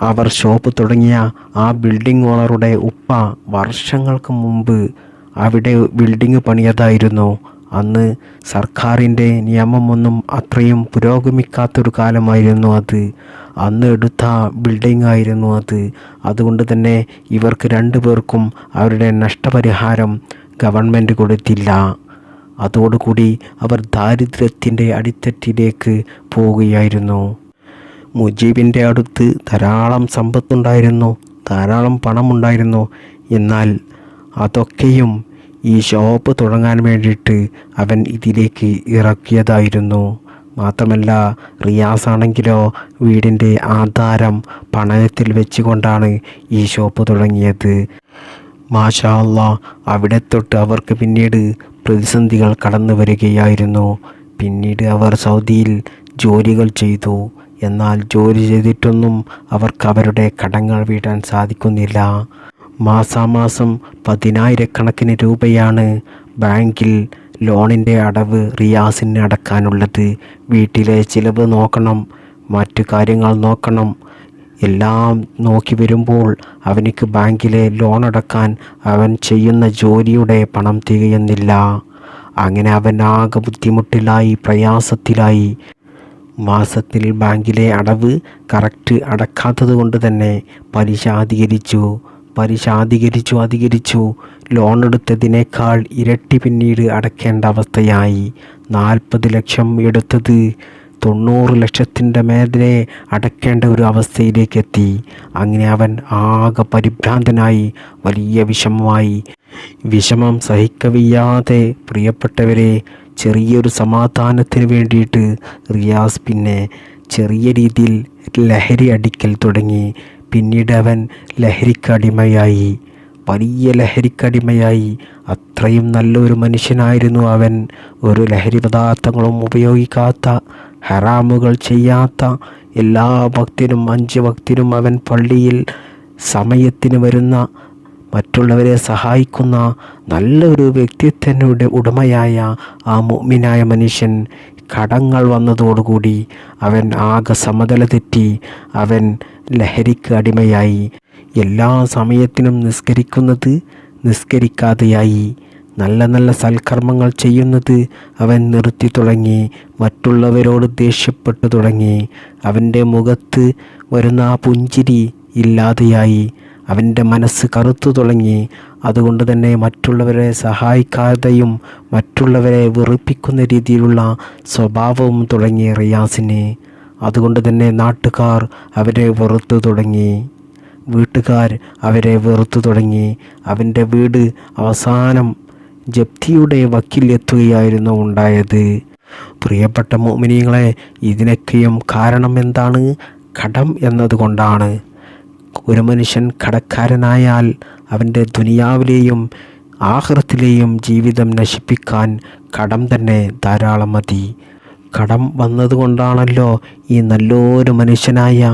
അവർ ഷോപ്പ് തുടങ്ങിയ ആ ബിൽഡിംഗ് ഓണറുടെ ഉപ്പ വർഷങ്ങൾക്ക് മുമ്പ് അവിടെ ബിൽഡിംഗ് പണിയതായിരുന്നു. അന്ന് സർക്കാരിൻ്റെ നിയമമൊന്നും അത്രയും പുരോഗമിക്കാത്തൊരു കാലമായിരുന്നു അത്. അന്ന് എടുത്ത ബിൽഡിംഗ് ആയിരുന്നു അത്. അതുകൊണ്ട് തന്നെ ഇവർക്ക് 2 പേർക്കും അവരുടെ നഷ്ടപരിഹാരം ഗവൺമെൻറ് കൊടുത്തില്ല. അതോടുകൂടി അവർ ദാരിദ്ര്യത്തിൻ്റെ അടിത്തട്ടിലേക്ക് പോവുകയായിരുന്നു. മുജീബിൻ്റെ അടുത്ത് ധാരാളം സമ്പത്തുണ്ടായിരുന്നു, ധാരാളം പണമുണ്ടായിരുന്നു. എന്നാൽ അതൊക്കെയും ഈ ഷോപ്പ് തുടങ്ങാൻ വേണ്ടിയിട്ട് അവൻ ഇതിലേക്ക് ഇറക്കിയതായിരുന്നു. മാത്രമല്ല റിയാസ് ആണെങ്കിലോ വീടിൻ്റെ ആധാരം പണയത്തിൽ വെച്ചുകൊണ്ടാണ് ഈ ഷോപ്പ് തുടങ്ങിയത്. മാഷാ അല്ലാ, അവിടെ തൊട്ട് അവർക്ക് പിന്നീട് പ്രതിസന്ധികൾ കടന്നു വരികയായിരുന്നു. പിന്നീട് അവർ സൗദിയിൽ ജോലികൾ ചെയ്തു. എന്നാൽ ജോലി ചെയ്തിട്ടൊന്നും അവർക്ക് അവരുടെ കടങ്ങൾ വീട്ടാൻ സാധിക്കുന്നില്ല. മാസാമാസം 10,000 രൂപയാണ് ബാങ്കിൽ ലോണിൻ്റെ അടവ് റിയാസിന് അടക്കാനുള്ളത്. വീട്ടിലെ ചിലവ് നോക്കണം, മറ്റു കാര്യങ്ങൾ നോക്കണം. എല്ലാം നോക്കി വരുമ്പോൾ അവനിക്ക് ബാങ്കിലെ ലോൺ അടക്കാൻ അവൻ ചെയ്യുന്ന ജോലിയുടെ പണം തികയുന്നില്ല. അങ്ങനെ അവൻ ആകെ ബുദ്ധിമുട്ടിലായി, പ്രയാസത്തിലായി. മാസത്തിൽ ബാങ്കിലെ അടവ് കറക്റ്റ് അടക്കാത്തത് കൊണ്ട് തന്നെ പലിശ അധികരിച്ചു. ലോൺ എടുത്തതിനേക്കാൾ ഇരട്ടി പിന്നീട് അടയ്ക്കേണ്ട അവസ്ഥയായി. 40 ലക്ഷം എടുത്തത് 90 ലക്ഷത്തിൻ്റെ മേലെ അടയ്ക്കേണ്ട ഒരു അവസ്ഥയിലേക്ക് എത്തി. അങ്ങനെ അവൻ ആകെ പരിഭ്രാന്തനായി, വലിയ വിഷമമായി. വിഷമം സഹിക്കവയ്യാതെ പ്രിയപ്പെട്ടവരെ, ചെറിയൊരു സമാധാനത്തിന് വേണ്ടിയിട്ട് റിയാസ് പിന്നെ ചെറിയ രീതിയിൽ ലഹരി അടിക്കൽ തുടങ്ങി. പിന്നീട് അവൻ ലഹരിക്കടിമയായി, വലിയ ലഹരിക്കടിമയായി. അത്രയും നല്ലൊരു മനുഷ്യനായിരുന്നു അവൻ. ഒരു ലഹരി പദാർത്ഥങ്ങളും ഉപയോഗിക്കാത്ത, ഹറാമുകൾ ചെയ്യാത്ത, എല്ലാ ഭക്തിനും 5 ഭക്തിനും അവൻ പള്ളിയിൽ സമയത്തിന് വരുന്ന, മറ്റുള്ളവരെ സഹായിക്കുന്ന നല്ലൊരു വ്യക്തിത്വത്തിൻ്റെ ഉടമയായ ആ മുഅ്മിനായ മനുഷ്യൻ കടങ്ങൾ വന്നതോടുകൂടി അവൻ ആകെ സമതല തെറ്റി. അവൻ ലഹരിക്ക് അടിമയായി. എല്ലാ സമയത്തിനും നിസ്കരിക്കാതെയായി. നല്ല സൽക്കർമ്മങ്ങൾ ചെയ്യുന്നത് അവൻ നിർത്തി തുടങ്ങി. മറ്റുള്ളവരോട് ദേഷ്യപ്പെട്ടു തുടങ്ങി. അവൻ്റെ മുഖത്ത് വരുന്ന ആ പുഞ്ചിരി ഇല്ലാതെയായി. അവൻ്റെ മനസ്സ് കറുത്തു തുടങ്ങി. അതുകൊണ്ട് തന്നെ മറ്റുള്ളവരെ സഹായിക്കാതെയും മറ്റുള്ളവരെ വെറുപ്പിക്കുന്ന രീതിയിലുള്ള സ്വഭാവവും തുടങ്ങി റിയാസിന്. അതുകൊണ്ട് തന്നെ നാട്ടുകാർ അവരെ വെറുത്തു തുടങ്ങി, വീട്ടുകാർ അവരെ വെറുത്തു തുടങ്ങി. അവൻ്റെ വീട് അവസാനം ജപ്തിയുടെ വക്കിലെത്തുകയായിരുന്നു ഉണ്ടായത്. പ്രിയപ്പെട്ട മുഅ്മിനീങ്ങളെ, ഇതിനൊക്കെയും കാരണം എന്താണ്? കടം എന്നതുകൊണ്ടാണ്. ഒരു മനുഷ്യൻ കടക്കാരനായാൽ അവൻ്റെ ദുനിയാവിലെയും ആഖിറത്തിലെയും ജീവിതം നശിപ്പിക്കാൻ കടം തന്നെ ധാരാളം മതി. കടം വന്നതുകൊണ്ടാണല്ലോ ഈ നല്ലൊരു മനുഷ്യനായ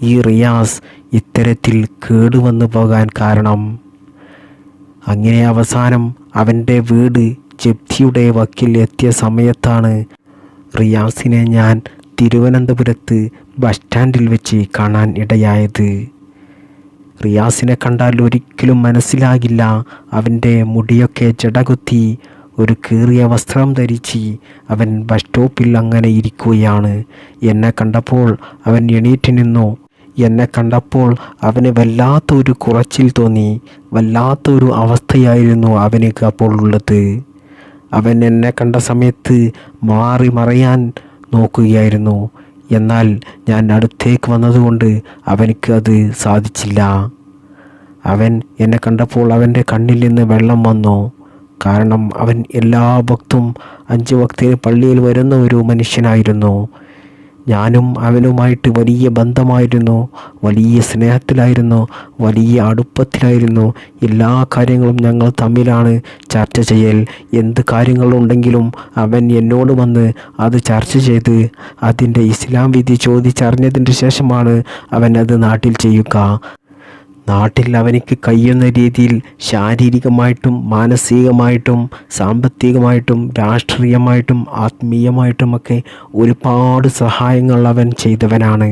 ഈ റിയാസ് ഇത്തരത്തിൽ കേടുവന്നു പോകാൻ കാരണം. അങ്ങനെ അവസാനം അവൻ്റെ വീട് ജപ്തിയുടെ വക്കിൽ എത്തിയ സമയത്താണ് റിയാസിനെ ഞാൻ തിരുവനന്തപുരത്ത് ബസ് സ്റ്റാൻഡിൽ വെച്ച് കാണാൻ ഇടയായത്. റിയാസിനെ കണ്ടാൽ ഒരിക്കലും മനസ്സിലാകില്ല. അവൻ്റെ മുടിയൊക്കെ ജടകുത്തി ഒരു കീറിയ വസ്ത്രം ധരിച്ച് അവൻ ബസ് സ്റ്റോപ്പിൽ അങ്ങനെ ഇരിക്കുകയാണ്. എന്നെ കണ്ടപ്പോൾ അവൻ എണീറ്റ് നിന്നു. എന്നെ കണ്ടപ്പോൾ അവന് വല്ലാത്തൊരു കുറച്ചിൽ തോന്നി. വല്ലാത്തൊരു അവസ്ഥയായിരുന്നു അവന് അപ്പോൾ ഉള്ളത്. അവൻ എന്നെ കണ്ട സമയത്ത് മാറി മറയാൻ നോക്കുകയായിരുന്നു. എന്നാൽ ഞാൻ അടുത്തേക്ക് വന്നതുകൊണ്ട് അവനിക്ക് അത് സാധിച്ചില്ല. അവൻ എന്നെ കണ്ടപ്പോൾ അവൻ്റെ കണ്ണിൽ നിന്ന് വെള്ളം വന്നു. കാരണം അവൻ എല്ലാ വക്തും 5 വക്തിന് പള്ളിയിൽ വരുന്ന ഒരു മനുഷ്യനായിരുന്നു. ഞാനും അവനുമായിട്ട് വലിയ ബന്ധമായിരുന്നു, വലിയ സ്നേഹത്തിലായിരുന്നു, വലിയ അടുപ്പത്തിലായിരുന്നു. എല്ലാ കാര്യങ്ങളും ഞങ്ങൾ തമ്മിലാണ് ചർച്ച ചെയ്യൽ. എന്ത് കാര്യങ്ങളുണ്ടെങ്കിലും അവൻ എന്നോട് വന്ന് അത് ചർച്ച ചെയ്ത് അതിൻ്റെ ഇസ്ലാം വിധി ചോദിച്ചറിഞ്ഞതിന് ശേഷമാണ് അവൻ അത് നാട്ടിൽ ചെയ്യുക. നാട്ടിൽ അവനിക്ക് കഴിയുന്ന രീതിയിൽ ശാരീരികമായിട്ടും മാനസികമായിട്ടും സാമ്പത്തികമായിട്ടും രാഷ്ട്രീയമായിട്ടും ആത്മീയമായിട്ടുമൊക്കെ ഒരുപാട് സഹായങ്ങൾ അവൻ ചെയ്തവനാണ്.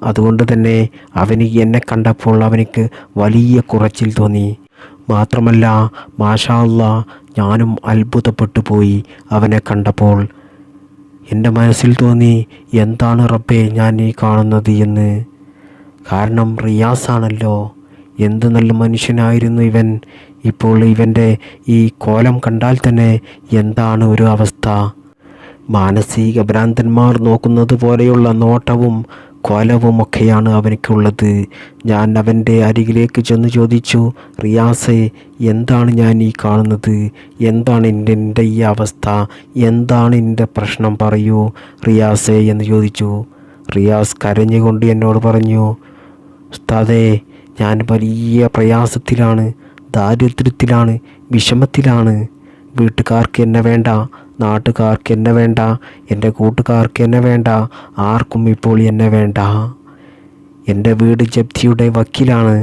അതുകൊണ്ട് തന്നെ അവന് എന്നെ കണ്ടപ്പോൾ അവനിക്ക് വലിയ കുറച്ചിൽ തോന്നി. മാത്രമല്ല, മാഷാ അല്ലാഹ്, ഞാനും അത്ഭുതപ്പെട്ടു പോയി അവനെ കണ്ടപ്പോൾ. എൻ്റെ മനസ്സിൽ തോന്നി, എന്താണ് റബ്ബേ ഞാൻ ഈ കാണുന്നത് എന്ന്. കാരണം റിയാസാണല്ലോ, എന്ത് നല്ല മനുഷ്യനായിരുന്നു ഇവൻ. ഇപ്പോൾ ഇവൻ്റെ ഈ കോലം കണ്ടാൽ തന്നെ എന്താണ് ഒരു അവസ്ഥ. മാനസിക ഭ്രാന്തന്മാർ നോക്കുന്നത് പോലെയുള്ള നോട്ടവും കോലവുമൊക്കെയാണ് അവനിക്കുള്ളത്. ഞാൻ അവൻ്റെ അരികിലേക്ക് ചെന്ന് ചോദിച്ചു, റിയാസേ, എന്താണ് ഞാൻ ഈ കാണുന്നത്? എന്താണ് എൻ്റെ ഈ അവസ്ഥ? എന്താണ് എൻ്റെ പ്രശ്നം? പറയൂ റിയാസേ എന്ന് ചോദിച്ചു. റിയാസ് കരഞ്ഞുകൊണ്ട് എന്നോട് പറഞ്ഞു, ഉസ്താദേ, ഞാൻ വലിയ പ്രയാസത്തിലാണ്, ദാരിദ്ര്യത്തിലാണ്, വിഷമത്തിലാണ്. വീട്ടുകാർക്ക് എന്നെ വേണ്ട, നാട്ടുകാർക്ക് എന്നെ വേണ്ട, എൻ്റെ കൂട്ടുകാർക്ക് എന്നെ വേണ്ട, ആർക്കും ഇപ്പോൾ എന്നെ വേണ്ട. എൻ്റെ വീട് ജപ്തിയുടെ വക്കിലാണ്.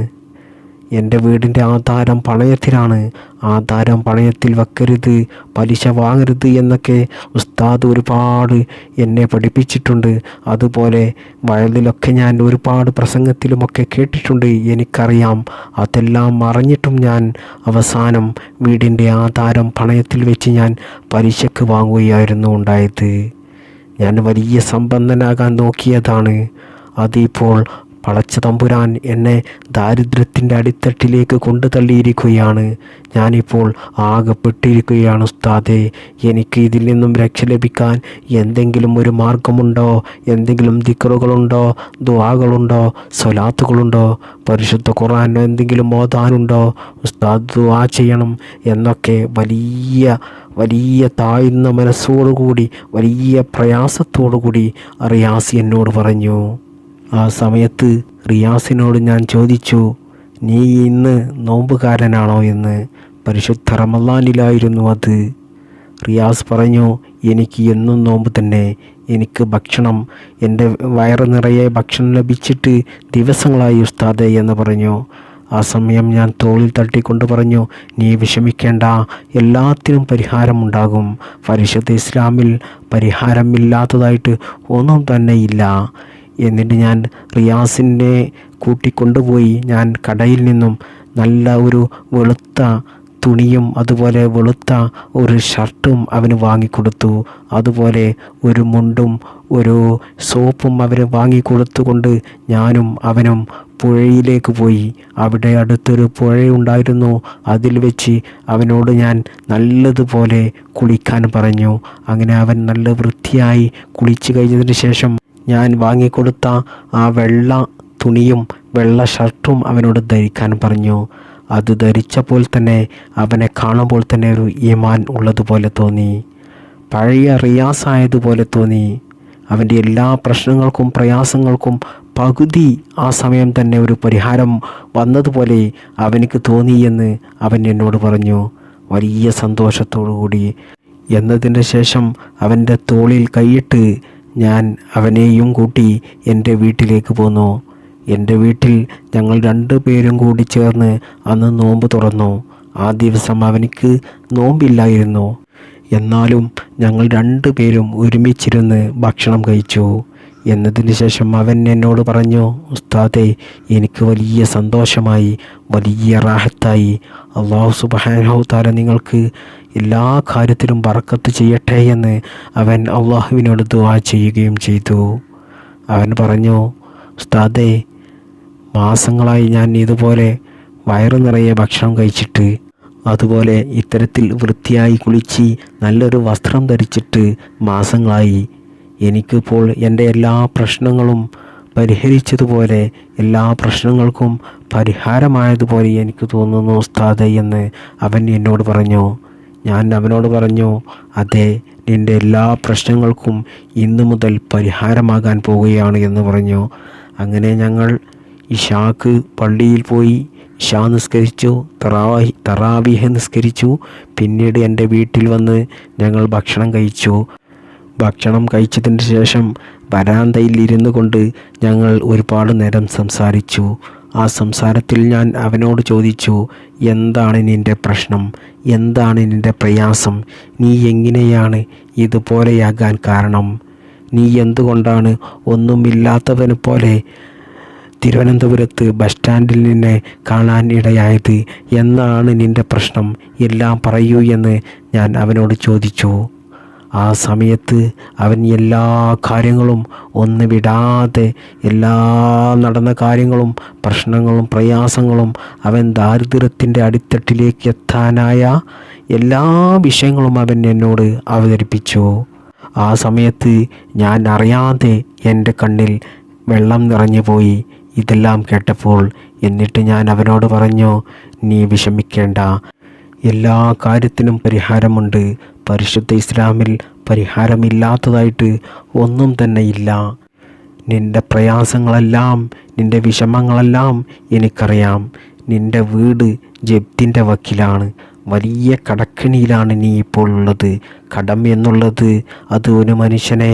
എൻ്റെ വീടിൻ്റെ ആധാരം പണയത്തിലാണ്. ആധാരം പണയത്തിൽ വെക്കരുത്, പലിശ വാങ്ങരുത് എന്നൊക്കെ ഉസ്താദ് ഒരുപാട് എന്നെ പഠിപ്പിച്ചിട്ടുണ്ട്. അതുപോലെ വയലിലൊക്കെ ഞാൻ ഒരുപാട് പ്രസംഗത്തിലുമൊക്കെ കേട്ടിട്ടുണ്ട്. എനിക്കറിയാം. അതെല്ലാം മറഞ്ഞിട്ടും ഞാൻ അവസാനം വീടിൻ്റെ ആധാരം പണയത്തിൽ വെച്ച് ഞാൻ പലിശക്ക് വാങ്ങുകയായിരുന്നു ഉണ്ടായത്. ഞാൻ വലിയ സമ്പന്നനാകാൻ നോക്കിയതാണ്. അതിപ്പോൾ പടച്ച തമ്പുരാൻ എന്നെ ദാരിദ്ര്യത്തിൻ്റെ അടിത്തട്ടിലേക്ക് കൊണ്ടു തള്ളിയിരിക്കുകയാണ്. ഞാനിപ്പോൾ ആകെപ്പെട്ടിരിക്കുകയാണ് ഉസ്താദേ. എനിക്ക് ഇതിൽ നിന്നും രക്ഷ ലഭിക്കാൻ എന്തെങ്കിലും ഒരു മാർഗമുണ്ടോ? എന്തെങ്കിലും ദിക്റുകളുണ്ടോ? ദുആകളുണ്ടോ? സ്വലാത്തുകളുണ്ടോ? പരിശുദ്ധ ഖുർആൻ എന്തെങ്കിലും ഓതാനുണ്ടോ? ഉസ്താദ് ദുആ ചെയ്യണം എന്നൊക്കെ വലിയ താഴ്ന്ന മനസ്സോടുകൂടി, വലിയ പ്രയാസത്തോടുകൂടി റിയാസ് എന്നോട് പറഞ്ഞു. ആ സമയത്ത് റിയാസിനോട് ഞാൻ ചോദിച്ചു, നീ ഇന്ന് നോമ്പുകാരനാണോ എന്ന്. പരിശുദ്ധ റമളാനിലായിരുന്നു അത്. റിയാസ് പറഞ്ഞു, എനിക്ക് എന്നും നോമ്പ് തന്നെ. എനിക്ക് ഭക്ഷണം, എൻ്റെ വയറ് നിറയെ ഭക്ഷണം ലഭിച്ചിട്ട് ദിവസങ്ങളായി ഉസ്താദേ എന്ന് പറഞ്ഞു. ആ സമയം ഞാൻ തോളിൽ തട്ടിക്കൊണ്ട് പറഞ്ഞു, നീ വിഷമിക്കേണ്ട, എല്ലാത്തിനും പരിഹാരമുണ്ടാകും. പരിശുദ്ധ ഇസ്ലാമിൽ പരിഹാരമില്ലാത്തതായിട്ട് ഒന്നും തന്നെ ഇല്ല. എന്നിട്ട് ഞാൻ റിയാസിനെ കൂട്ടിക്കൊണ്ടുപോയി ഞാൻ കടയിൽ നിന്നും നല്ല ഒരു വെളുത്ത തുണിയും അതുപോലെ വെളുത്ത ഒരു ഷർട്ടും അവന് വാങ്ങിക്കൊടുത്തു. അതുപോലെ ഒരു മുണ്ടും ഒരു സോപ്പും അവന് വാങ്ങിക്കൊടുത്തുകൊണ്ട് ഞാനും അവനും പുഴയിലേക്ക് പോയി. അവിടെ അടുത്തൊരു പുഴയുണ്ടായിരുന്നു. അതിൽ വെച്ച് അവനോട് ഞാൻ നല്ലതുപോലെ കുളിക്കാൻ പറഞ്ഞു. അങ്ങനെ അവൻ നല്ല വൃത്തിയായി കുളിച്ചു കഴിഞ്ഞതിന് ശേഷം ഞാൻ വാങ്ങിക്കൊടുത്ത ആ വെള്ള തുണിയും വെള്ള ഷർട്ടും അവനോട് ധരിക്കാൻ പറഞ്ഞു. അത് ധരിച്ചപ്പോൾ തന്നെ അവനെ കാണുമ്പോൾ തന്നെ ഒരു ഈമാൻ ഉള്ളതുപോലെ തോന്നി. പഴയ റിയാസായതുപോലെ തോന്നി. അവൻ്റെ എല്ലാ പ്രശ്നങ്ങൾക്കും പ്രയാസങ്ങൾക്കും പകുതി ആ സമയം തന്നെ ഒരു പരിഹാരം വന്നതുപോലെ അവനിക്ക് തോന്നിയെന്ന് അവൻ എന്നോട് പറഞ്ഞു, വലിയ സന്തോഷത്തോടു കൂടി. എന്നതിന് ശേഷം അവൻ്റെ തോളിൽ കൈയിട്ട് ഞാൻ അവനെയും കൂട്ടി എൻ്റെ വീട്ടിലേക്ക് പോന്നു. എൻ്റെ വീട്ടിൽ ഞങ്ങൾ 2 പേരും കൂടി ചേർന്ന് അന്ന് നോമ്പ് തുറന്നു. ആ ദിവസം അവനിക്ക് നോമ്പില്ലായിരുന്നു. എന്നാലും ഞങ്ങൾ 2 പേരും ഒരുമിച്ചിരുന്ന് ഭക്ഷണം കഴിച്ചു. എന്നതിന് ശേഷം അവൻ എന്നോട് പറഞ്ഞു, ഉസ്താദേ, എനിക്ക് വലിയ സന്തോഷമായി, വലിയ റാഹത്തായി. അല്ലാഹു സുബ്ഹാനഹു തആല നിങ്ങൾക്ക് എല്ലാ കാര്യത്തിലും ബറക്കത്ത് ചെയ്യട്ടെ എന്ന് അവൻ അള്ളാഹുവിനോട് ദുആ ചെയ്യുകയും ചെയ്തു. അവൻ പറഞ്ഞു, ഉസ്താദേ, മാസങ്ങളായി ഞാൻ ഇതുപോലെ വയറു നിറയെ ഭക്ഷണം കഴിച്ചിട്ട്, അതുപോലെ ഇത്തരത്തിൽ വൃത്തിയായി കുളിച്ച് നല്ലൊരു വസ്ത്രം ധരിച്ചിട്ട് മാസങ്ങളായി. എനിക്കിപ്പോൾ എൻ്റെ എല്ലാ പ്രശ്നങ്ങളും പരിഹരിച്ചതുപോലെ, എല്ലാ പ്രശ്നങ്ങൾക്കും പരിഹാരമായതുപോലെ എനിക്ക് തോന്നുന്നു ഉസ്താദേ എന്ന് അവൻ എന്നോട് പറഞ്ഞു. ഞാൻ അവനോട് പറഞ്ഞു, അതെ, നിൻ്റെ എല്ലാ പ്രശ്നങ്ങൾക്കും ഇന്നു മുതൽ പരിഹാരമാകാൻ പോവുകയാണ് എന്ന് പറഞ്ഞു. അങ്ങനെ ഞങ്ങൾ ഇശാക്ക് പള്ളിയിൽ പോയി ഇശാ നിസ്കരിച്ചു, തറാവീഹ് നിസ്കരിച്ചു. പിന്നീട് എൻ്റെ വീട്ടിൽ വന്ന് ഞങ്ങൾ ഭക്ഷണം കഴിച്ചു. ഭക്ഷണം കഴിച്ചതിന് ശേഷം വരാന്തയിൽ ഇരുന്നു കൊണ്ട് ഞങ്ങൾ ഒരുപാട് നേരം സംസാരിച്ചു. ആ സംസാരത്തിൽ ഞാൻ അവനോട് ചോദിച്ചു, എന്താണ് നിൻ്റെ പ്രശ്നം, എന്താണ് നിൻ്റെ പ്രയാസം, നീ എങ്ങനെയാണ് ഇതുപോലെയാകാൻ കാരണം, നീ എന്തുകൊണ്ടാണ് ഒന്നുമില്ലാത്തവനെ പോലെ തിരുവനന്തപുരത്ത് ബസ് സ്റ്റാൻഡിൽ നിന്നെ കാണാൻ ഇടയായത്, എന്നാണ് നിൻ്റെ പ്രശ്നം, എല്ലാം പറയൂ എന്ന് ഞാൻ അവനോട് ചോദിച്ചു. ആ സമയത്ത് അവൻ എല്ലാ കാര്യങ്ങളും ഒന്ന് വിടാതെ, എല്ലാ നടന്ന കാര്യങ്ങളും പ്രശ്നങ്ങളും പ്രയാസങ്ങളും, അവൻ ദാരിദ്ര്യത്തിൻ്റെ അടിത്തട്ടിലേക്ക് എത്താനായ എല്ലാ വിഷയങ്ങളും അവൻ എന്നോട് അവതരിപ്പിച്ചു. ആ സമയത്ത് ഞാൻ അറിയാതെ എൻ്റെ കണ്ണിൽ വെള്ളം നിറഞ്ഞു പോയി ഇതെല്ലാം കേട്ടപ്പോൾ. എന്നിട്ട് ഞാൻ അവനോട് പറഞ്ഞു, നീ വിഷമിക്കേണ്ട, എല്ലാ കാര്യത്തിനും പരിഹാരമുണ്ട്. പരിശുദ്ധ ഇസ്ലാമിൽ പരിഹാരമില്ലാത്തതായിട്ട് ഒന്നും തന്നെ ഇല്ല. നിൻ്റെ പ്രയാസങ്ങളെല്ലാം, നിൻ്റെ വിഷമങ്ങളെല്ലാം എനിക്കറിയാം. നിൻ്റെ വീട് ജപ്തിൻ്റെ വക്കിലാണ്, വലിയ കടക്കെണിയിലാണ് നീ ഇപ്പോൾ ഉള്ളത്. കടം എന്നുള്ളത് അത് ഒരു മനുഷ്യനെ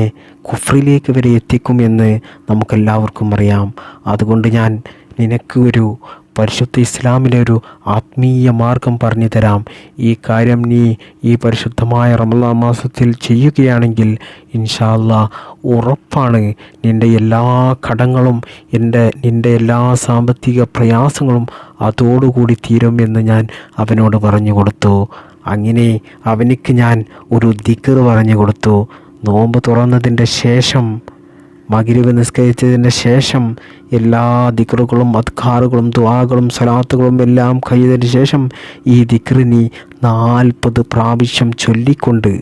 കുഫ്രിലേക്ക് വരെ എത്തിക്കുമെന്ന് നമുക്കെല്ലാവർക്കും അറിയാം. അതുകൊണ്ട് ഞാൻ നിനക്ക് ഒരു പരിശുദ്ധ ഇസ്ലാമിലെ ഒരു ആത്മീയ മാർഗം പറഞ്ഞു തരാം. ഈ കാര്യം നീ ഈ പരിശുദ്ധമായ റമളാൻ മാസത്തിൽ ചെയ്യുകയാണെങ്കിൽ ഇൻഷാ അല്ലാഹ് ഉറപ്പാണ് നിൻ്റെ എല്ലാ കടങ്ങളും, നിൻ്റെ എല്ലാ സാമ്പത്തിക പ്രയാസങ്ങളും അതോടുകൂടി തീരുമെന്ന് ഞാൻ അവനോട് പറഞ്ഞു കൊടുത്തു. അങ്ങനെ അവനിക്ക് ഞാൻ ഒരു ദിക്ർ പറഞ്ഞു കൊടുത്തു. നോമ്പ് തുറന്നതിൻ്റെ ശേഷം, മഗ്‌രിബ് നിസ്കരിച്ചതിന് ശേഷം എല്ലാ ദിക്റുകളും അദ്കാറുകളും ദുആകളും സലാത്തുകളും എല്ലാം കഴിഞ്ഞതിന് ശേഷം ഈ ദിക്ർ നീ 40 പ്രാവശ്യം ചൊല്ലിക്കൊണ്ട്,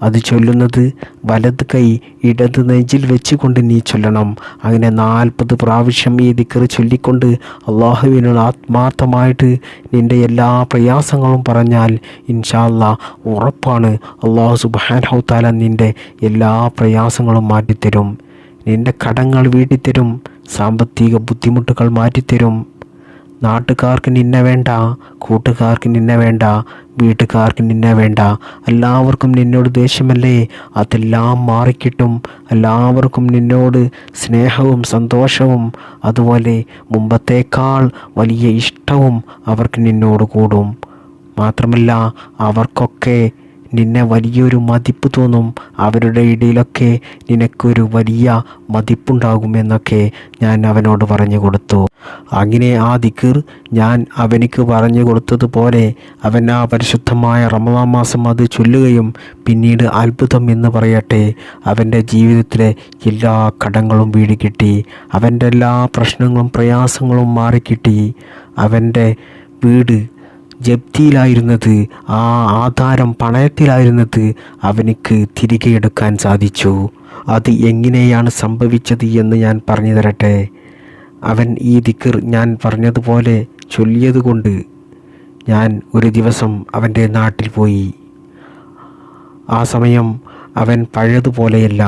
അത് ചൊല്ലുന്നത് വലത് കൈ ഇടത് നെഞ്ചിൽ വെച്ചുകൊണ്ട് നീ ചൊല്ലണം. അങ്ങനെ 40 പ്രാവശ്യം ഈ ദിക്ർ ചൊല്ലിക്കൊണ്ട് അള്ളാഹുവിനോട് ആത്മാർത്ഥമായിട്ട് നിൻ്റെ എല്ലാ പ്രയാസങ്ങളും പറഞ്ഞാൽ ഇൻഷാ അല്ലാഹ് ഉറപ്പാണ് അള്ളാഹു സുബ്ഹാനഹു തആല നിൻ്റെ എല്ലാ പ്രയാസങ്ങളും മാറ്റിത്തരും. നിൻ്റെ കടങ്ങൾ വീട്ടിത്തരും, സാമ്പത്തിക ബുദ്ധിമുട്ടുകൾ മാറ്റിത്തരും. നാട്ടുകാർക്ക് നിന്നെ വേണ്ട, കൂട്ടുകാർക്ക് നിന്നെ വേണ്ട, വീട്ടുകാർക്ക് നിന്നെ വേണ്ട, എല്ലാവർക്കും നിന്നോട് ദേഷ്യമല്ലേ, അതെല്ലാം മാറിക്കിട്ടും. എല്ലാവർക്കും നിന്നോട് സ്നേഹവും സന്തോഷവും, അതുപോലെ മുമ്പത്തേക്കാൾ വലിയ ഇഷ്ടവും അവർക്ക് നിന്നോട് കൂടും. മാത്രമല്ല അവർക്കൊക്കെ നിന്നെ വലിയൊരു മതിപ്പ് തോന്നും. അവരുടെ ഇടയിലൊക്കെ നിനക്കൊരു വലിയ മതിപ്പുണ്ടാകുമെന്നൊക്കെ ഞാൻ അവനോട് പറഞ്ഞു കൊടുത്തു. അങ്ങനെ ആ ദിക്ർ ഞാൻ അവനിക്ക് പറഞ്ഞു കൊടുത്തതുപോലെ അവൻ ആ പരിശുദ്ധമായ റമളാൻ മാസം അത് ചൊല്ലുകയും പിന്നീട് അത്ഭുതം എന്ന് പറയട്ടെ, അവൻ്റെ ജീവിതത്തിലെ എല്ലാ കടങ്ങളും വീട് കിട്ടി. അവൻ്റെ എല്ലാ പ്രശ്നങ്ങളും പ്രയാസങ്ങളും മാറിക്കിട്ടി. അവൻ്റെ വീട് ജപ്തിയിലായിരുന്നത്, ആ ആധാരം പണയത്തിലായിരുന്നത് അവനിക്ക് തിരികെ എടുക്കാൻ സാധിച്ചു. അത് എങ്ങനെയാണ് സംഭവിച്ചത് എന്ന് ഞാൻ പറഞ്ഞു തരട്ടെ. അവൻ ഈ ദിക്ർ ഞാൻ പറഞ്ഞതുപോലെ ചൊല്ലിയത് കൊണ്ട് ഞാൻ ഒരു ദിവസം അവൻ്റെ നാട്ടിൽ പോയി. ആ സമയം അവൻ പഴയതുപോലെയല്ല,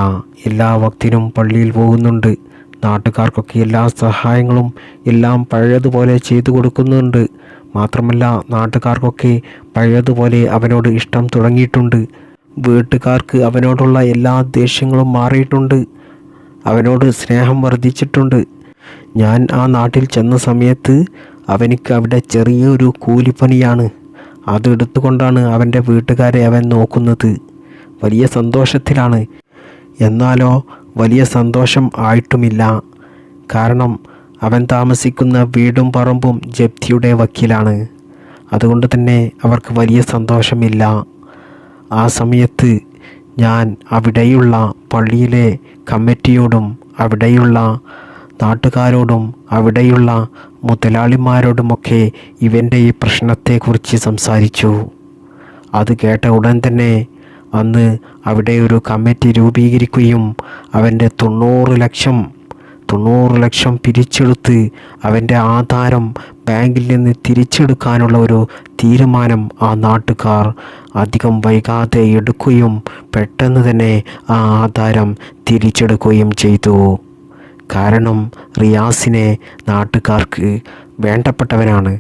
എല്ലാ വക്തിനും പള്ളിയിൽ പോകുന്നുണ്ട്. നാട്ടുകാർക്കൊക്കെ എല്ലാ സഹായങ്ങളും എല്ലാം പഴയതുപോലെ ചെയ്തു കൊടുക്കുന്നുണ്ട്. മാത്രമല്ല നാട്ടുകാർക്കൊക്കെ പഴയതുപോലെ അവനോട് ഇഷ്ടം തുടങ്ങിയിട്ടുണ്ട്. വീട്ടുകാർക്ക് അവനോടുള്ള എല്ലാ ദേഷ്യങ്ങളും മാറിയിട്ടുണ്ട്. അവനോട് സ്നേഹം വർദ്ധിച്ചിട്ടുണ്ട്. ഞാൻ ആ നാട്ടിൽ ചെന്ന സമയത്ത് അവനിക്ക് അവിടെ ചെറിയൊരു കൂലിപ്പണിയാണ്. അതെടുത്തുകൊണ്ടാണ് അവൻ്റെ വീട്ടുകാരെ അവൻ നോക്കുന്നത്. വലിയ സന്തോഷത്തിലാണ്. എന്നാലോ വലിയ സന്തോഷം ആയിട്ടുമില്ല. കാരണം അവൻ താമസിക്കുന്ന വീടും പറമ്പും ജപ്തിയുടെ വക്കീലാണ്. അതുകൊണ്ട് തന്നെ അവർക്ക് വലിയ സന്തോഷമില്ല. ആ സമയത്ത് ഞാൻ അവിടെയുള്ള പള്ളിയിലെ കമ്മിറ്റിയോടും അവിടെയുള്ള നാട്ടുകാരോടും അവിടെയുള്ള മുതലാളിമാരോടുമൊക്കെ ഇവൻ്റെ ഈ പ്രശ്നത്തെക്കുറിച്ച് സംസാരിച്ചു. അത് കേട്ട ഉടൻ തന്നെ അന്ന് അവിടെ ഒരു കമ്മിറ്റി രൂപീകരിക്കുകയും അവൻ്റെ 90 ലക്ഷം പിരിച്ചെടുത്ത് അവൻ്റെ ആധാരം ബാങ്കിൽ നിന്ന് തിരിച്ചെടുക്കാനുള്ള ഒരു തീരുമാനം ആ നാട്ടുകാർ അധികം വൈകാതെ എടുക്കുകയും പെട്ടെന്ന് തന്നെ ആ ആധാരം തിരിച്ചെടുക്കുകയും ചെയ്തു. കാരണം റിയാസിനെ നാട്ടുകാർക്ക് വേണ്ടപ്പെട്ടവനാണ്.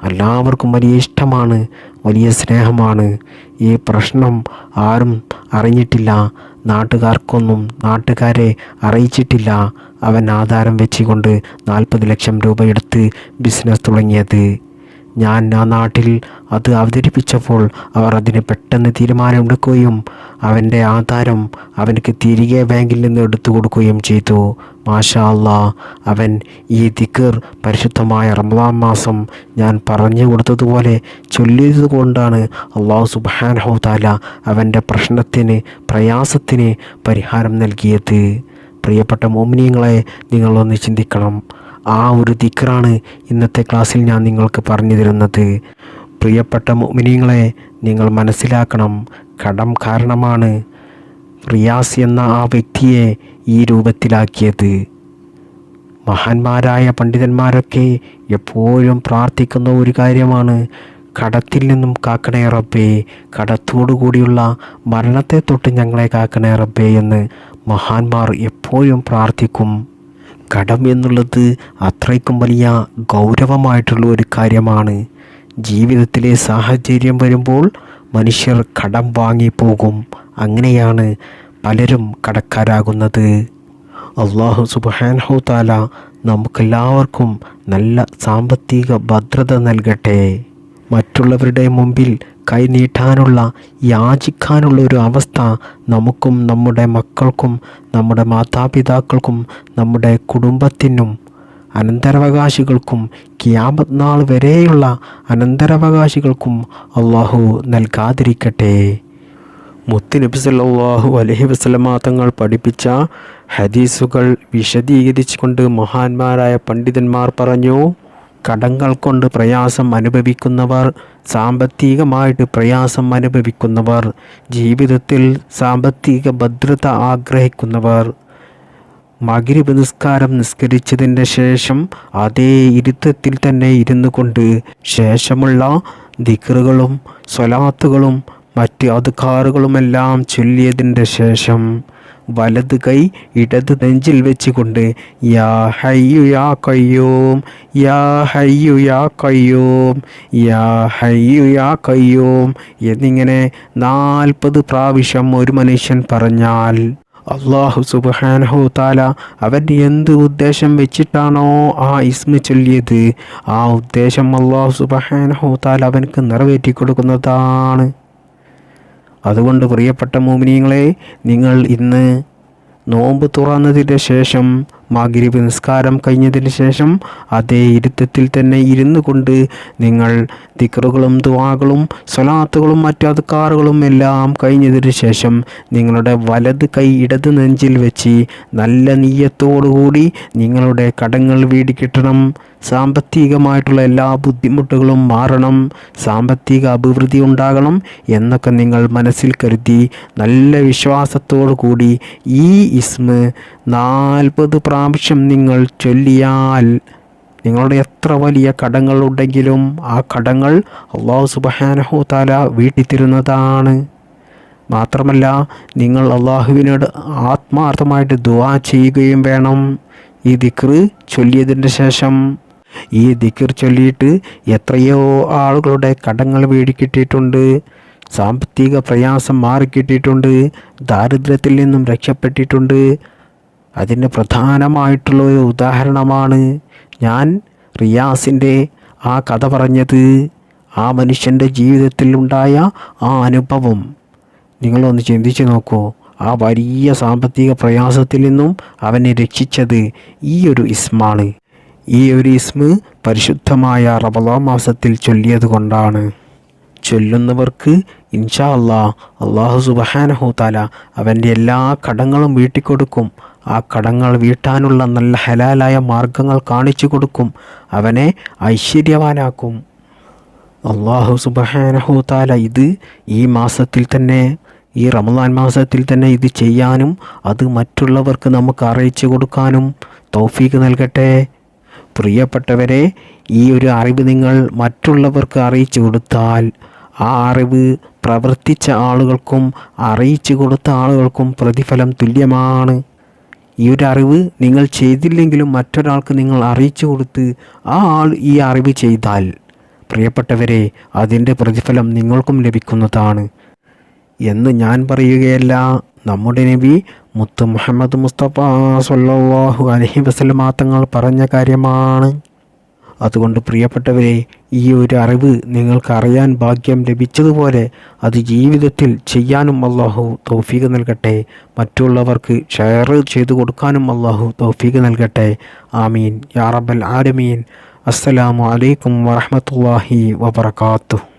എല്ലാവർക്കും വലിയ ഇഷ്ടമാണ്, വലിയ സ്നേഹമാണ്. ഈ പ്രശ്നം ആരും അറിഞ്ഞിട്ടില്ല, നാട്ടുകാരെ അറിയിച്ചിട്ടില്ല. അവൻ ആധാരം വെച്ചുകൊണ്ട് 40 ലക്ഷം രൂപ എടുത്ത് ബിസിനസ് തുടങ്ങിയത്. ഞാൻ ആ നാട്ടിൽ അത് അവതരിപ്പിച്ചപ്പോൾ അവർ അതിന് പെട്ടെന്ന് തീരുമാനമെടുക്കുകയും അവൻ്റെ ആധാരം അവനക്ക് തിരികെ ബാങ്കിൽ നിന്ന് എടുത്തു കൊടുക്കുകയും ചെയ്തു. മാഷാ അല്ലാഹ്, അവൻ ഈ ദിക്ർ പരിശുദ്ധമായ റമദാൻ മാസം ഞാൻ പറഞ്ഞു കൊടുത്തതുപോലെ ചൊല്ലിയത് കൊണ്ടാണ് അല്ലാഹു സുബ്ഹാനഹു തആല അവൻ്റെ പ്രയാസത്തിന് പരിഹാരം നൽകിയത്. പ്രിയപ്പെട്ട മുഅ്മിനീങ്ങളെ, നിങ്ങളൊന്ന് ചിന്തിക്കണം. ആ ഒരു ദിക്റാണ് ഇന്നത്തെ ക്ലാസ്സിൽ ഞാൻ നിങ്ങൾക്ക് പറഞ്ഞു തരുന്നത്. പ്രിയപ്പെട്ട മുഅ്മിനീങ്ങളെ, നിങ്ങൾ മനസ്സിലാക്കണം, കടം കാരണമാണ് റിയാസ് എന്ന ആ വ്യക്തിയെ ഈ രൂപത്തിലാക്കിയത്. മഹാന്മാരായ പണ്ഡിതന്മാരൊക്കെ എപ്പോഴും പ്രാർത്ഥിക്കുന്ന ഒരു കാര്യമാണ്, കടത്തിൽ നിന്നും കാക്കണേ റബ്ബേ, കടത്തോടു കൂടിയുള്ള മരണത്തെ തൊട്ട് ഞങ്ങളെ കാക്കണേ റബ്ബേ എന്ന് മഹാന്മാർ എപ്പോഴും പ്രാർത്ഥിക്കും. കടം എന്നുള്ളത് അത്രയ്ക്കും വലിയ ഗൗരവമായിട്ടുള്ള ഒരു കാര്യമാണ്. ജീവിതത്തിലെ സാഹചര്യം വരുമ്പോൾ മനുഷ്യർ കടം വാങ്ങിപ്പോകും. അങ്ങനെയാണ് പലരും കടക്കാരാകുന്നത്. അല്ലാഹു സുബ്ഹാനഹു തആല നമുക്കെല്ലാവർക്കും നല്ല സാമ്പത്തിക ഭദ്രത നൽകട്ടെ. മറ്റുള്ളവരുടെ മുമ്പിൽ കൈനീട്ടാനുള്ള, യാചിക്കാനുള്ള ഒരു അവസ്ഥ നമുക്കും നമ്മുടെ മക്കൾക്കും നമ്മുടെ മാതാപിതാക്കൾക്കും നമ്മുടെ കുടുംബത്തിനും അനന്തരാവകാശികൾക്കും ഖിയാമത്ത് നാൾ വരെയുള്ള അനന്തരാവകാശികൾക്കും അല്ലാഹു നൽകാതിരിക്കട്ടെ. മുത്തുനബി സല്ലല്ലാഹു അലൈഹി വസല്ലമ തങ്ങൾ പഠിപ്പിച്ച ഹദീസുകൾ വിശദീകരിച്ചുകൊണ്ട് മഹാന്മാരായ പണ്ഡിതന്മാർ പറഞ്ഞു, കടങ്ങൾ കൊണ്ട് പ്രയാസം അനുഭവിക്കുന്നവർ, സാമ്പത്തികമായിട്ട് പ്രയാസം അനുഭവിക്കുന്നവർ, ജീവിതത്തിൽ സാമ്പത്തിക ഭദ്രത ആഗ്രഹിക്കുന്നവർ, മഗ്രിബ് നിസ്കാരം നിസ്കരിച്ചതിൻ്റെ ശേഷം അതേ ഇരുത്തത്തിൽ തന്നെ ഇരുന്നു കൊണ്ട് ശേഷമുള്ള ദിക്റുകളും സ്വലാത്തുകളും മറ്റ് അദ്കാറുകളുമെല്ലാം ചൊല്ലിയതിൻ്റെ ശേഷം വലത് കൈ ഇടത് നെഞ്ചിൽ വെച്ചുകൊണ്ട് യാ ഹയ്യു യാ ഖയ്യൂം, യാ ഹയ്യു യാ ഖയ്യൂം, യാ ഹയ്യു യാ ഖയ്യൂം എന്നിങ്ങനെ 40 പ്രാവശ്യം ഒരു മനുഷ്യൻ പറഞ്ഞാൽ അല്ലാഹു സുബ്ഹാനഹു തആല അവൻ എന്ത് ഉദ്ദേശം വെച്ചിട്ടാണോ ആ ഇസ്മ ചൊല്ലിയത്, ആ ഉദ്ദേശം അല്ലാഹു സുബ്ഹാനഹു തആല അവനക്ക് നിറവേറ്റി കൊടുക്കുന്നതാണ്. അതുകൊണ്ട് പ്രിയപ്പെട്ട മുഅ്മിനീങ്ങളെ, നിങ്ങൾ ഇന്ന് നോമ്പ് തുറന്നതിന് ശേഷം മഗ്രിബ് നിസ്കാരം കഴിഞ്ഞതിന് ശേഷം അതേ ഇരുത്തത്തിൽ തന്നെ ഇരുന്നു കൊണ്ട് നിങ്ങൾ ദിക്റുകളും ദുആകളും സ്വലാത്തുകളും മറ്റു അദ്കാറുകളും എല്ലാം കഴിഞ്ഞതിന് ശേഷം നിങ്ങളുടെ വലത് കൈ ഇടത് നെഞ്ചിൽ വെച്ച് നല്ല നിയ്യത്തോടുകൂടി നിങ്ങളുടെ കടങ്ങൾ വീടിക്കിട്ടണം, സാമ്പത്തികമായിട്ടുള്ള എല്ലാ ബുദ്ധിമുട്ടുകളും മാറണം, സാമ്പത്തിക അഭിവൃദ്ധി ഉണ്ടാകണം എന്നൊക്കെ നിങ്ങൾ മനസ്സിൽ കരുതി നല്ല വിശ്വാസത്തോടു കൂടി ഈ ഇസ്മ 40 പ്രാവശ്യം നിങ്ങൾ ചൊല്ലിയാൽ നിങ്ങളുടെ എത്ര വലിയ കടങ്ങളുണ്ടെങ്കിലും ആ കടങ്ങൾ അല്ലാഹു സുബ്ഹാനഹു തആല വീട്ടിത്തരുന്നതാണ്. മാത്രമല്ല, നിങ്ങൾ അള്ളാഹുവിനോട് ആത്മാർത്ഥമായിട്ട് ദുആ ചെയ്യുകയും വേണം. ഈ ദിക്ർ ചൊല്ലിയതിൻ്റെ ശേഷം ഈ ദിക്ർ ചൊല്ലിയിട്ട് എത്രയോ ആളുകളുടെ കടങ്ങൾ വീടിക്കിട്ടിയിട്ടുണ്ട്, സാമ്പത്തിക പ്രയാസം മാറിക്കിട്ടിയിട്ടുണ്ട്, ദാരിദ്ര്യത്തിൽ നിന്നും രക്ഷപ്പെട്ടിട്ടുണ്ട്. അതിന് പ്രധാനമായിട്ടുള്ള ഒരു ഉദാഹരണമാണ് ഞാൻ റിയാസിൻ്റെ ആ കഥ പറഞ്ഞത്. ആ മനുഷ്യൻ്റെ ജീവിതത്തിൽ ഉണ്ടായ ആ അനുഭവം നിങ്ങളൊന്ന് ചിന്തിച്ച് നോക്കൂ. ആ വലിയ സാമ്പത്തിക പ്രയാസത്തിൽ നിന്നും അവനെ രക്ഷിച്ചത് ഈ ഒരു ഇസ്മാണ്. ഈ ഒരു ഇസ്മ് പരിശുദ്ധമായ റമളാൻ മാസത്തിൽ ചൊല്ലിയത് കൊണ്ടാണ്. ചൊല്ലുന്നവർക്ക് ഇൻഷാ അല്ലാഹു സുബ്ഹാനഹു തആല അവൻ്റെ എല്ലാ കടങ്ങളും വീട്ടിക്കൊടുക്കും. ആ കടങ്ങൾ വീട്ടാനുള്ള നല്ല ഹലാലായ മാർഗങ്ങൾ കാണിച്ചു കൊടുക്കും. അവനെ ഐശ്വര്യവാനാക്കും. അല്ലാഹു സുബ്ഹാനഹു തആല ഇത് ഈ മാസത്തിൽ തന്നെ, ഈ റമളാൻ മാസത്തിൽ തന്നെ ഇത് ചെയ്യാനും അത് മറ്റുള്ളവർക്ക് നമുക്ക് അറിയിച്ചു കൊടുക്കാനും തൗഫീഖ് നൽകട്ടെ. പ്രിയപ്പെട്ടവരെ, ഈ ഒരു അറിവ് നിങ്ങൾ മറ്റുള്ളവർക്ക് അറിയിച്ചു കൊടുത്താൽ ആ അറിവ് പ്രവർത്തിച്ച ആളുകൾക്കും അറിയിച്ചു കൊടുത്ത ആളുകൾക്കും പ്രതിഫലം തുല്യമാണ്. ഈ ഒരു അറിവ് നിങ്ങൾ ചെയ്തില്ലെങ്കിലും മറ്റൊരാൾക്ക് നിങ്ങൾ അറിയിച്ചു കൊടുത്ത് ആ ആൾ ഈ അറിവ് ചെയ്താൽ പ്രിയപ്പെട്ടവരെ അതിൻ്റെ പ്രതിഫലം നിങ്ങൾക്കും ലഭിക്കുന്നതാണ് എന്ന് ഞാൻ പറയുകയല്ല, നമ്മുടെ നബി മുത്ത് മുഹമ്മദ് മുസ്തഫ സ്വല്ലല്ലാഹു അലൈഹി വസല്ലമ തങ്ങൾ പറഞ്ഞ കാര്യമാണ്. അതുകൊണ്ട് പ്രിയപ്പെട്ടവരെ, ഈ ഒരു അറിവ് നിങ്ങൾക്ക് അറിയാൻ ഭാഗ്യം ലഭിച്ചതുപോലെ അത് ജീവിതത്തിൽ ചെയ്യാനും അല്ലാഹു തൗഫീഖ് നൽകട്ടെ. മറ്റുള്ളവർക്ക് ഷെയർ ചെയ്തു കൊടുക്കാനും അല്ലാഹു തൗഫീഖ് നൽകട്ടെ. ആമീൻ യാ റബ്ബൽ ആലമീൻ. അസ്സലാമു അലൈക്കും വറഹ്മത്തുള്ളാഹി വബറകാതുഹു.